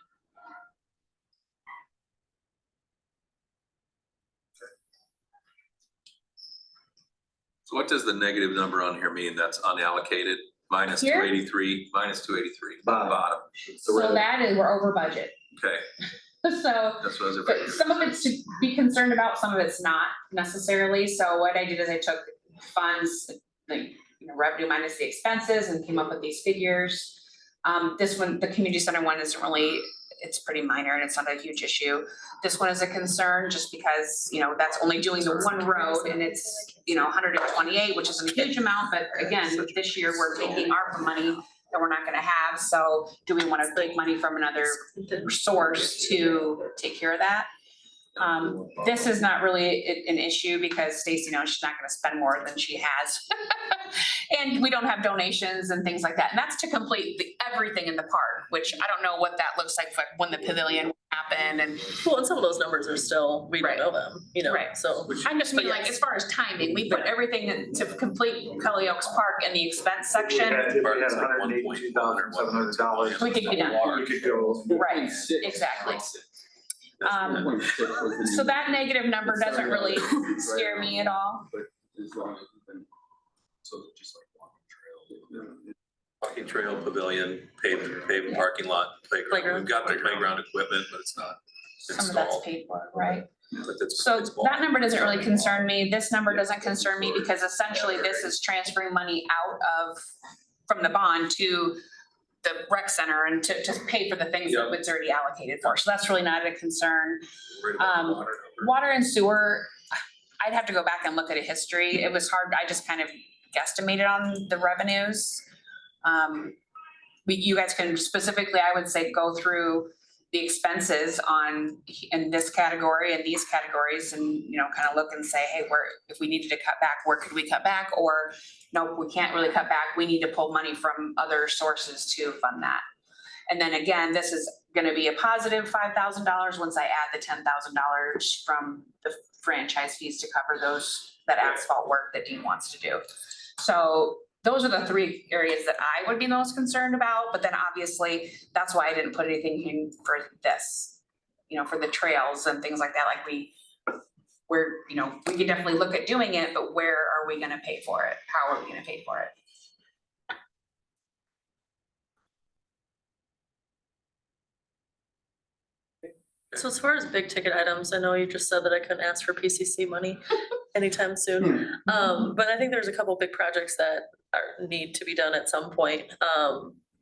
So what does the negative number on here mean? That's unallocated, minus Here? 283, minus 283, bottom. So that is, we're over budget. Okay, So that's what I was but afraid. some of it's to be concerned about, some of it's not necessarily. So what I did is I took funds, like, revenue minus the expenses and came up with these figures. This one, the community center one isn't really, it's pretty minor and it's not a huge issue. This one is a concern just because, that's only doing the one road and it's, 128, which isn't a huge amount, but again, this year we're taking ARPA money that we're not gonna have. So do we wanna take money from another source to take care of that? This is not really an issue because Stacy knows she's not gonna spend more than she has. And we don't have donations and things like that. And that's to complete everything in the park, which I don't know what that looks like when the pavilion happened and. Well, and some of those numbers are still, we don't Right. know them, Right. so. I just mean But like, yes. as far as timing, we put everything to complete Kelly Oaks Park in the expense section. If we had $182,700. We could be done. We could go. Right, exactly. So that negative number doesn't really scare me at all. So just like walking trail. Walking trail, pavilion, paved parking lot, playground. Playground. We've got the playground equipment, but it's not Some of that's installed. paid for, right? But it's- So it's that number doesn't really concern me. This number doesn't concern me because essentially this is transferring money from the bond to the rec center and to pay for the things that it's already allocated for. So that's really not a concern. Worried about the water number. Water and sewer, I'd have to go back and look at a history. It was hard. I just kind of guesstimated on the revenues. You guys can specifically, I would say, go through the expenses in this category and these categories and, kind of look and say, hey, if we needed to cut back, where could we cut back? Or no, we can't really cut back. We need to pull money from other sources to fund that. And then again, this is gonna be a positive $5,000 once I add the $10,000 from the franchise fees to cover that asphalt work that Dean wants to do. So those are the 3 areas that I would be most concerned about, but then obviously, that's why I didn't put anything in for this, for the trails and things like that, like we could definitely look at doing it, but where are we gonna pay for it? How are we gonna pay for it? So as far as big ticket items, I know you just said that I couldn't ask for PCC money anytime soon. But I think there's a couple big projects that need to be done at some point.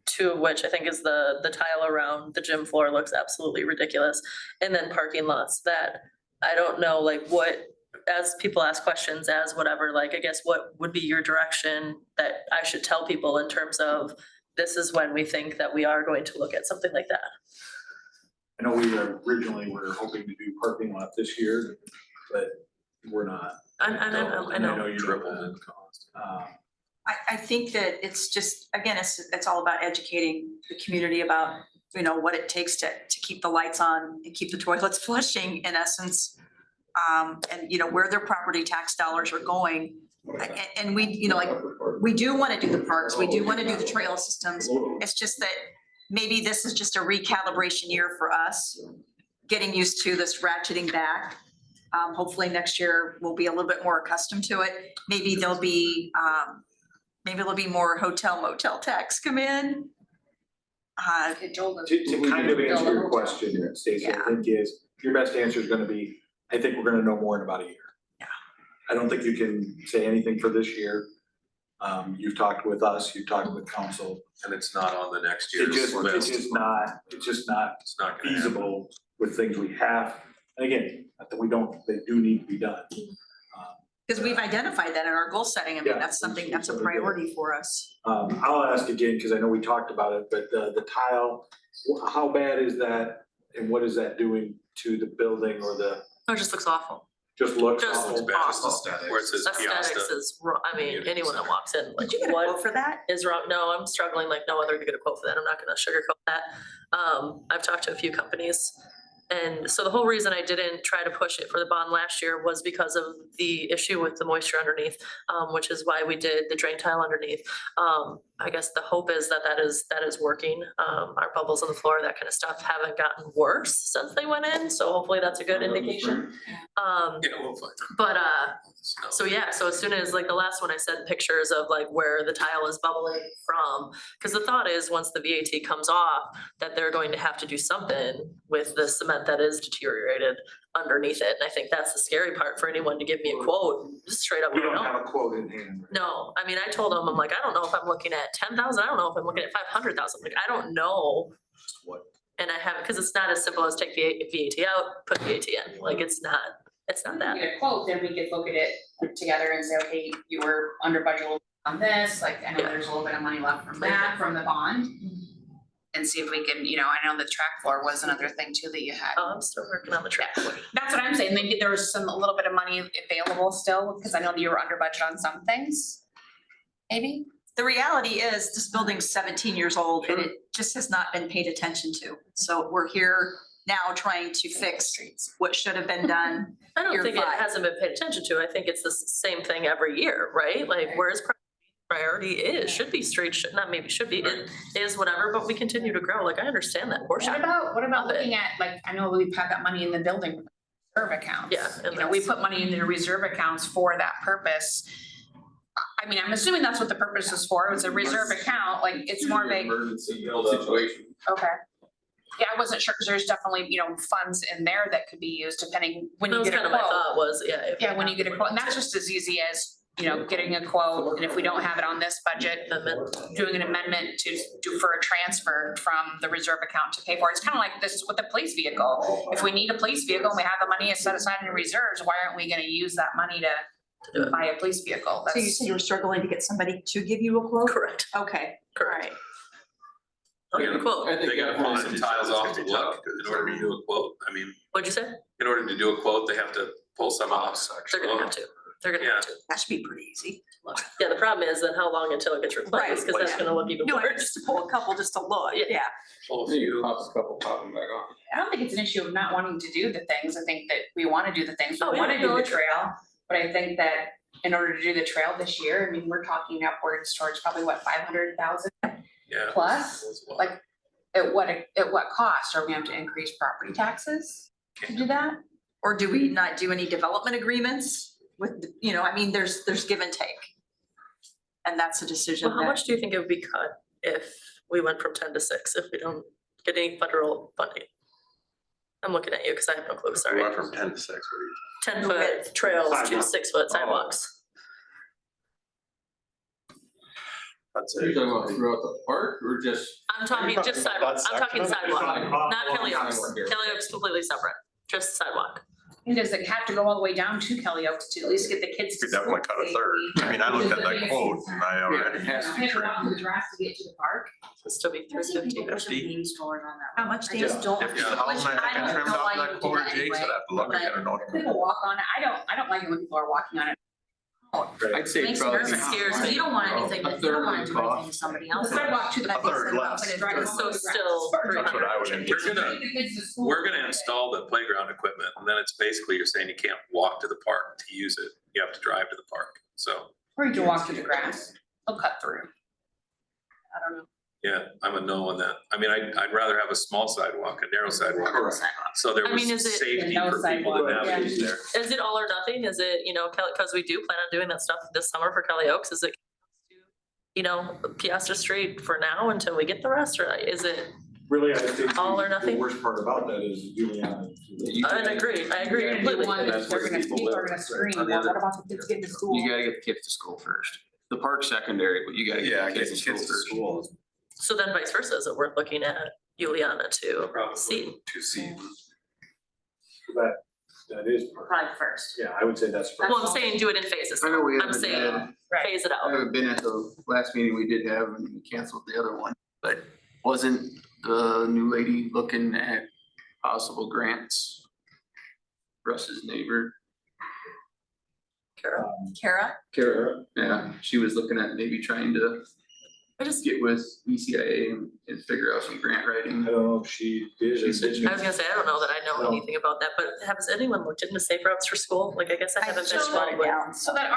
two of which I think is the tile around the gym floor looks absolutely ridiculous. And then parking lots that I don't know, like what, as people ask questions, as whatever, like, I guess what would be your direction that I should tell people in terms of this is when we think that we are going to look at something like that? I know we originally were hoping to do parking lot this year, but we're not. I And know. you Tripled in cost. I think that it's just, again, it's all about educating the community about, you know, what it takes to keep the lights on and keep the toilets flushing in essence. And you know, where their property tax dollars are going. And we, you know, like, we do want to do the parks, we do want to do the trail systems. It's just that maybe this is just a recalibration year for us, getting used to this ratcheting back. Hopefully next year we'll be a little bit more accustomed to it. Maybe there'll be more hotel motel tax come in. To kind of answer your question, Stacy, I think your best answer is gonna be, I think we're gonna know more in about a year. Yeah. I don't think you can say anything for this year. You've talked with us, you've talked with council. And it's not on the next It's year's list. just not It's not gonna happen. feasible with things we have. And again, not that we don't, they do need to be done. Because we've identified that in our goal setting. I mean, Yeah. that's something, that's a priority for us. I'll ask again, because I know we talked about it, but the tile, how bad is that? And what is that doing to the building or It just looks awful. just looks Just awful? It's bad, just awful. aesthetics. Where it says Aesthetics Piasta. is, I mean, Community anyone that center. walks in, like, Did you get a what quote for that? is wrong? No, I'm struggling like no other to get a quote for that. I'm not gonna sugarcoat that. I've talked to a few companies. And so the whole reason I didn't try to push it for the bond last year was because of the issue with the moisture underneath, which is why we did the drain tile underneath. I guess the hope is that is working. Our bubbles on the floor, that kind of stuff haven't gotten worse since they went in, so hopefully that's a good indication. Yeah, we'll find out. But Snow. so yeah, so as soon as like the last one I sent pictures of like where the tile is bubbling from, because the thought is once the VAT comes off, that they're going to have to do something with the cement that is deteriorated underneath it. And I think that's the scary part for anyone to give me a quote, just straight up. We I don't know. have a quote in hand. No, I mean, I told them, I'm like, I don't know if I'm looking at 10,000, I don't know if I'm looking at 500,000, like, I don't know. What? And I haven't, because it's not as simple as take VAT out, put VAT in, like, it's not that. Get a quote, then we could look at it together and say, okay, you were under budget on this, like, I know there's a little bit of money left from that, from the bond. And see if we can, you know, I know the track floor was another thing too that you had. Oh, I'm still working on the track. That's what I'm saying, maybe there was a little bit of money available still, because I know that you were under budget on some things. Maybe? The reality is this building's 17 years old and it just has not been paid attention to. So we're here now trying to fix what should have been done. I don't Year think it 5. hasn't been paid attention to. I think it's the same thing every year, right? Like, where's priority is, should be straight, should not, maybe should be, it is whatever, but we continue to grow. Like, I understand that portion. What about Of it. looking at, like, I know we've had that money in the building reserve accounts. Yeah, and You know, we that's- put money in the reserve accounts for that purpose. I mean, I'm assuming that's what the purpose is for. It's a reserve account, like, it's more of a, Emergency situation. okay. Yeah, I wasn't sure, because there's definitely, you know, funds in there that could be used depending when That you was get a kind of my quote. thought was, yeah. if we Yeah, when you have get a quote, and that's just as easy as, you know, getting a quote, and if we don't have it on this budget, amendment. doing an amendment to do for a transfer from the reserve account to pay for it. It's kind of like this with the police vehicle. If we need a police vehicle and we have the money set aside in reserves, why aren't we gonna use that money To do to it. buy a police vehicle? So you That's, said you were struggling to get somebody to give you a quote? Correct, Okay, all correct. right. I'll give you a quote. I think They gotta that pull has- some tiles off to look in order to do a quote. I mean, What'd you say? in order to do a quote, they have to pull some off. They're gonna have to. They're gonna have to. That should be pretty easy. Yeah, the problem is then how long until it gets replaced, because that's gonna look even No, worse. just to pull a couple, just to look, Yeah. yeah. Pull a You few. pop a couple, pop them back on. I don't think it's an issue of not wanting to do the things. I think that we wanna do the things. Oh, We yeah, wanna do no, the it's- trail. But I think that in order to do the trail this year, I mean, we're talking upwards towards probably what, 500,000 Yeah. plus? Like, at what cost? Are we going to increase property taxes to do that? Or do we not do any development agreements with, you know, I mean, there's give and take. And that's a decision Well, how that, much do you think it would be cut if we went from 10 to 6, if we don't get any federal funding? I'm looking at you because I have no clue, We sorry. went from 10 to 6, what do you? 10-foot trails to Sidewalk. 6-foot sidewalks. that's Are you it. talking about throughout the park or just? I'm talking just sidewalk, I'm talking sidewalk, not Kelly Oaks. Sidewalk here. Kelly Oaks completely separate, just sidewalk. Does it have to go all the way down to Kelly Oaks to at least get the kids to Could definitely cut a third. I mean, I looked at that quote and I Yeah, already. it has to be Have to trimmed. walk through the grass to get to the park. It'll still be I've seen people 350. put some baby strollers on that. How much I do just you- don't. If you which thousand, I I can don't trim know why down you that would do quarter, that Jake's, I'd anyway. have to look But- at it, no. People walk on it. I don't like it when people are walking on it. I'd say Makes me probably. nervous, scares me. You don't want anything, A you don't wanna third do would anything cost. to somebody The else. sidewalk to the. A third less. So still That's what I would We're anticipate. gonna, Take the kids to school. we're gonna install the playground equipment, and then it's basically, you're saying you can't walk to the park to use it. You have to drive to the park, so, Or you can walk through the grass. They'll cut through. I don't know. yeah, I'm a no on that. I mean, I'd rather have a small sidewalk, a narrow sidewalk, so there I mean, was is it- safety No for people to sidewalk, yeah. navigate there. Is it all or nothing? Is it, Kelly, because we do plan on doing that stuff this summer for Kelly Oaks, is it, Piastra Street for now until we get the rest, or is it? Really, I think All or the nothing? worst part about that is Juliana. I agree completely. One, That's they're where gonna, people people are live. gonna scream, On the well, other- what about the kids getting to school? You gotta get the kids to school first. The park's secondary, but you gotta Yeah, get the kids to school first. So then vice versa, is it worth looking at Juliana to see? To see. That is, part- Probably first. yeah, I would say that's. Well, I'm saying do it in phases. I know we I'm haven't saying had, phase it I out. haven't been at the last meeting we did have and we canceled the other one, but wasn't the new lady looking at possible grants? Russ's neighbor, Kara. Kara? Kara, yeah, she was looking at maybe trying to I just, get with ECIA and figure out some grant I writing. don't know if she did or didn't. I was gonna say, I don't know that I know No. anything about that, but has anyone looked into safe routes for school? Like, I guess I haven't been involved with. So that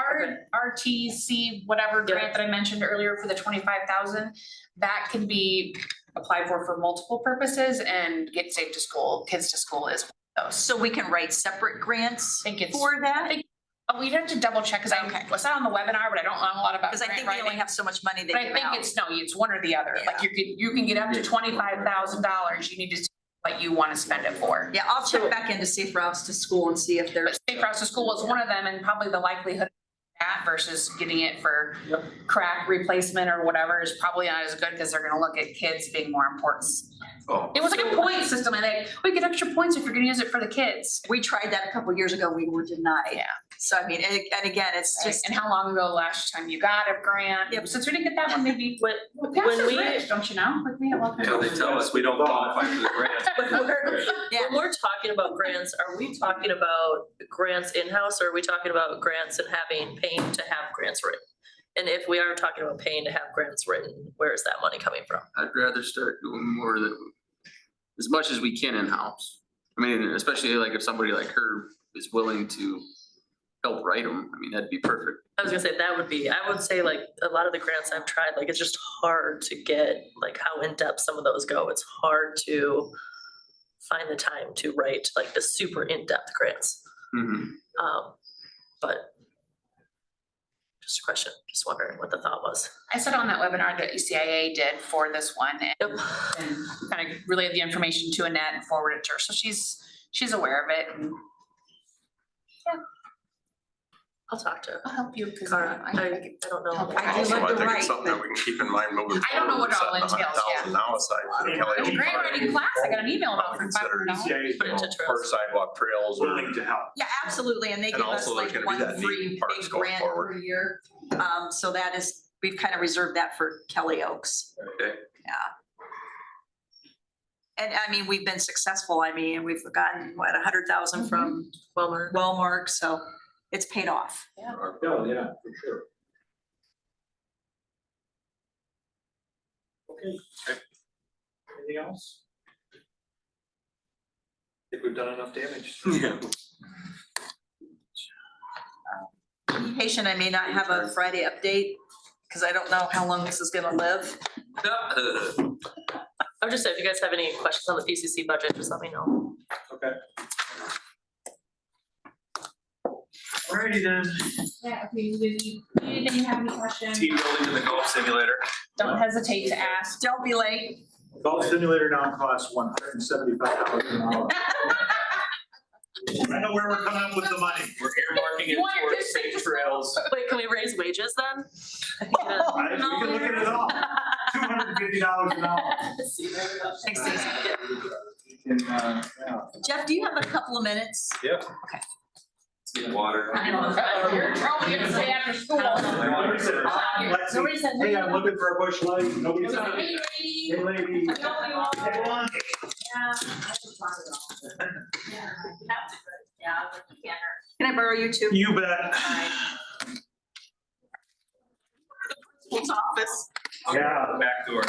RTC, whatever Yeah. grant that I mentioned earlier for the 25,000, that can be applied for multiple purposes and get safe to school, kids to school is one of those. So we can write separate grants I think it's, for that? we'd have to double check, cause I Okay. was on the webinar, but I don't know a lot about Because I grant think we only writing. have so much money they But I give think out. it's one or the other, like you can get up to $25,000, you need to see what you wanna spend it for. Yeah, I'll check back into safe routes to school and see if But there's. safe routes to school is one of them, and probably the likelihood of that versus getting it for crack replacement or whatever is probably not as good, because they're gonna look at kids being more important. Oh, It was like a point system, and we get extra points if you're gonna use it for the kids. We tried that a couple years ago, we were denied. Yeah. So I mean, and again, it's just, And how long ago last time you got a grant? Yep. Since we didn't get that one, maybe. When, Pass when is we, rich, don't you know? Like we have all kinds Yeah, of- they tell us we don't qualify for the grant. when we're talking about grants, are we talking about grants in-house, or are we talking about grants and paying to have grants written? And if we are talking about paying to have grants written, where is that money coming from? I'd rather start doing more than, as much as we can in-house. I mean, especially like if somebody like her is willing to help write them, I mean, that'd be perfect. I was gonna say, I would say like a lot of the grants I've tried, like it's just hard to get, like how in-depth some of those go. It's hard to find the time to write like the super in-depth grants. Mhm. But just a question, just wondering what the thought was. I said on that webinar that ECIA did for this one, Yep. and kind of relayed the information to Annette and forwarded it to her, so she's aware of it, and I'll talk to I'll help you, because Cara. I don't know. I do also, love I to think write, it's something that but- we can keep in mind moving forward. I don't know what it all We're setting entails, yeah. $100,000 now aside for the Kelly the Oaks grant Park. writing class, I got an email about for Consider $500. ECA is Put into trails. For sidewalk trails or. willing to help. yeah, absolutely, and they And give us also there's like gonna be one that free neat parks big going grant forward. per year. So that is, we've kind of reserved that for Kelly Oaks. Okay. And I mean, we've been successful. I mean, we've gotten, what, 100,000 from Wilmer. Wellmark, so it's paid off. Yeah, yeah, for sure. Okay. Anything else? Think we've done enough damage. Yeah. Be patient, I may not have a Friday update, because I don't know how long this is gonna live. I would just say, if you guys have any questions on the PCC budget, just let me know. Okay. Alrighty then. Yeah, if you have any questions, Team building in the golf simulator. don't hesitate to ask. Don't be late. Golf simulator now costs $175 an hour. I know where we're coming up with the money. We're earmarking it You want your towards kids to safe school? trails. Wait, can we raise wages then? We can look at it all. $250 an hour. Thanks, Stacy. Yeah. Jeff, do you have a couple of minutes? Get water. I know, you're throwing it today after school. Nobody said, Lexi, Nobody said. hey, I'm looking for a bush light. Nobody said. Hey, Hey, lady. lady. No, you won't. Hey, one. Can I borrow you two? You bet. Principal's office. Yeah. Back door.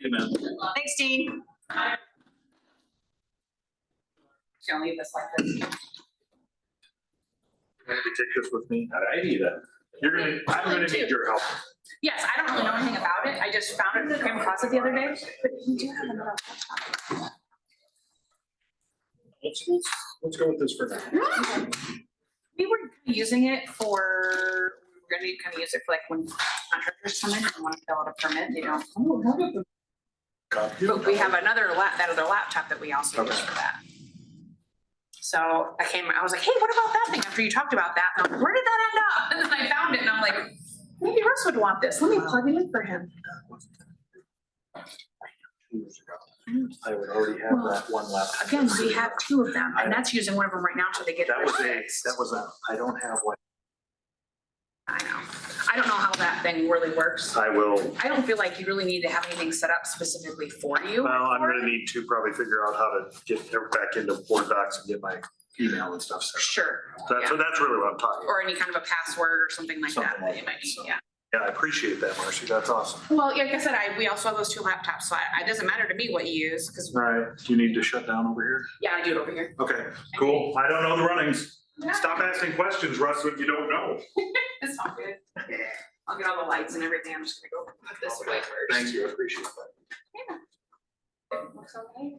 Amen. Thanks, Dean. Don't leave this like this. Maybe take this with me. I need it. I'm gonna need your help. Yes, I don't really know anything about it. I just found it, came across it the other day, but we do have another laptop. Let's go with this for now. We were using it for, we were gonna kind of use it for like when contractors come in and want to fill out a permit, they don't. But we have another that other laptop that we also use for that. So I was like, hey, what about that thing after you talked about that? And I'm like, where did that end up? And then I found it and I'm like, maybe Russ would want this. Let me plug it in for him. I would already have that one laptop. Again, we have two of them and that's using one of them right now until they get. That was fixed. I don't have one. I know. I don't know how that thing really works. I will, I don't feel like you really need to have anything set up specifically for you. well, I'm gonna need to probably figure out how to get back into Board Docs and get my email and stuff set up. Sure. So that's really what I'm talking about. Or any kind of a password or something like that Something that you like might need, that, so. yeah. Yeah, I appreciate that, Marcy. That's awesome. Well, like I said, we also have those two laptops, so it doesn't matter to me what you use, because, All right, do you need to shut down over here? yeah, I do it over here. Okay, cool. I don't know the runnings. Stop asking questions, Russ, when you don't know. It's all good. I'll get all the lights and everything. I'm just gonna go put this away first. Thank you, I appreciate that. Yeah. Looks okay.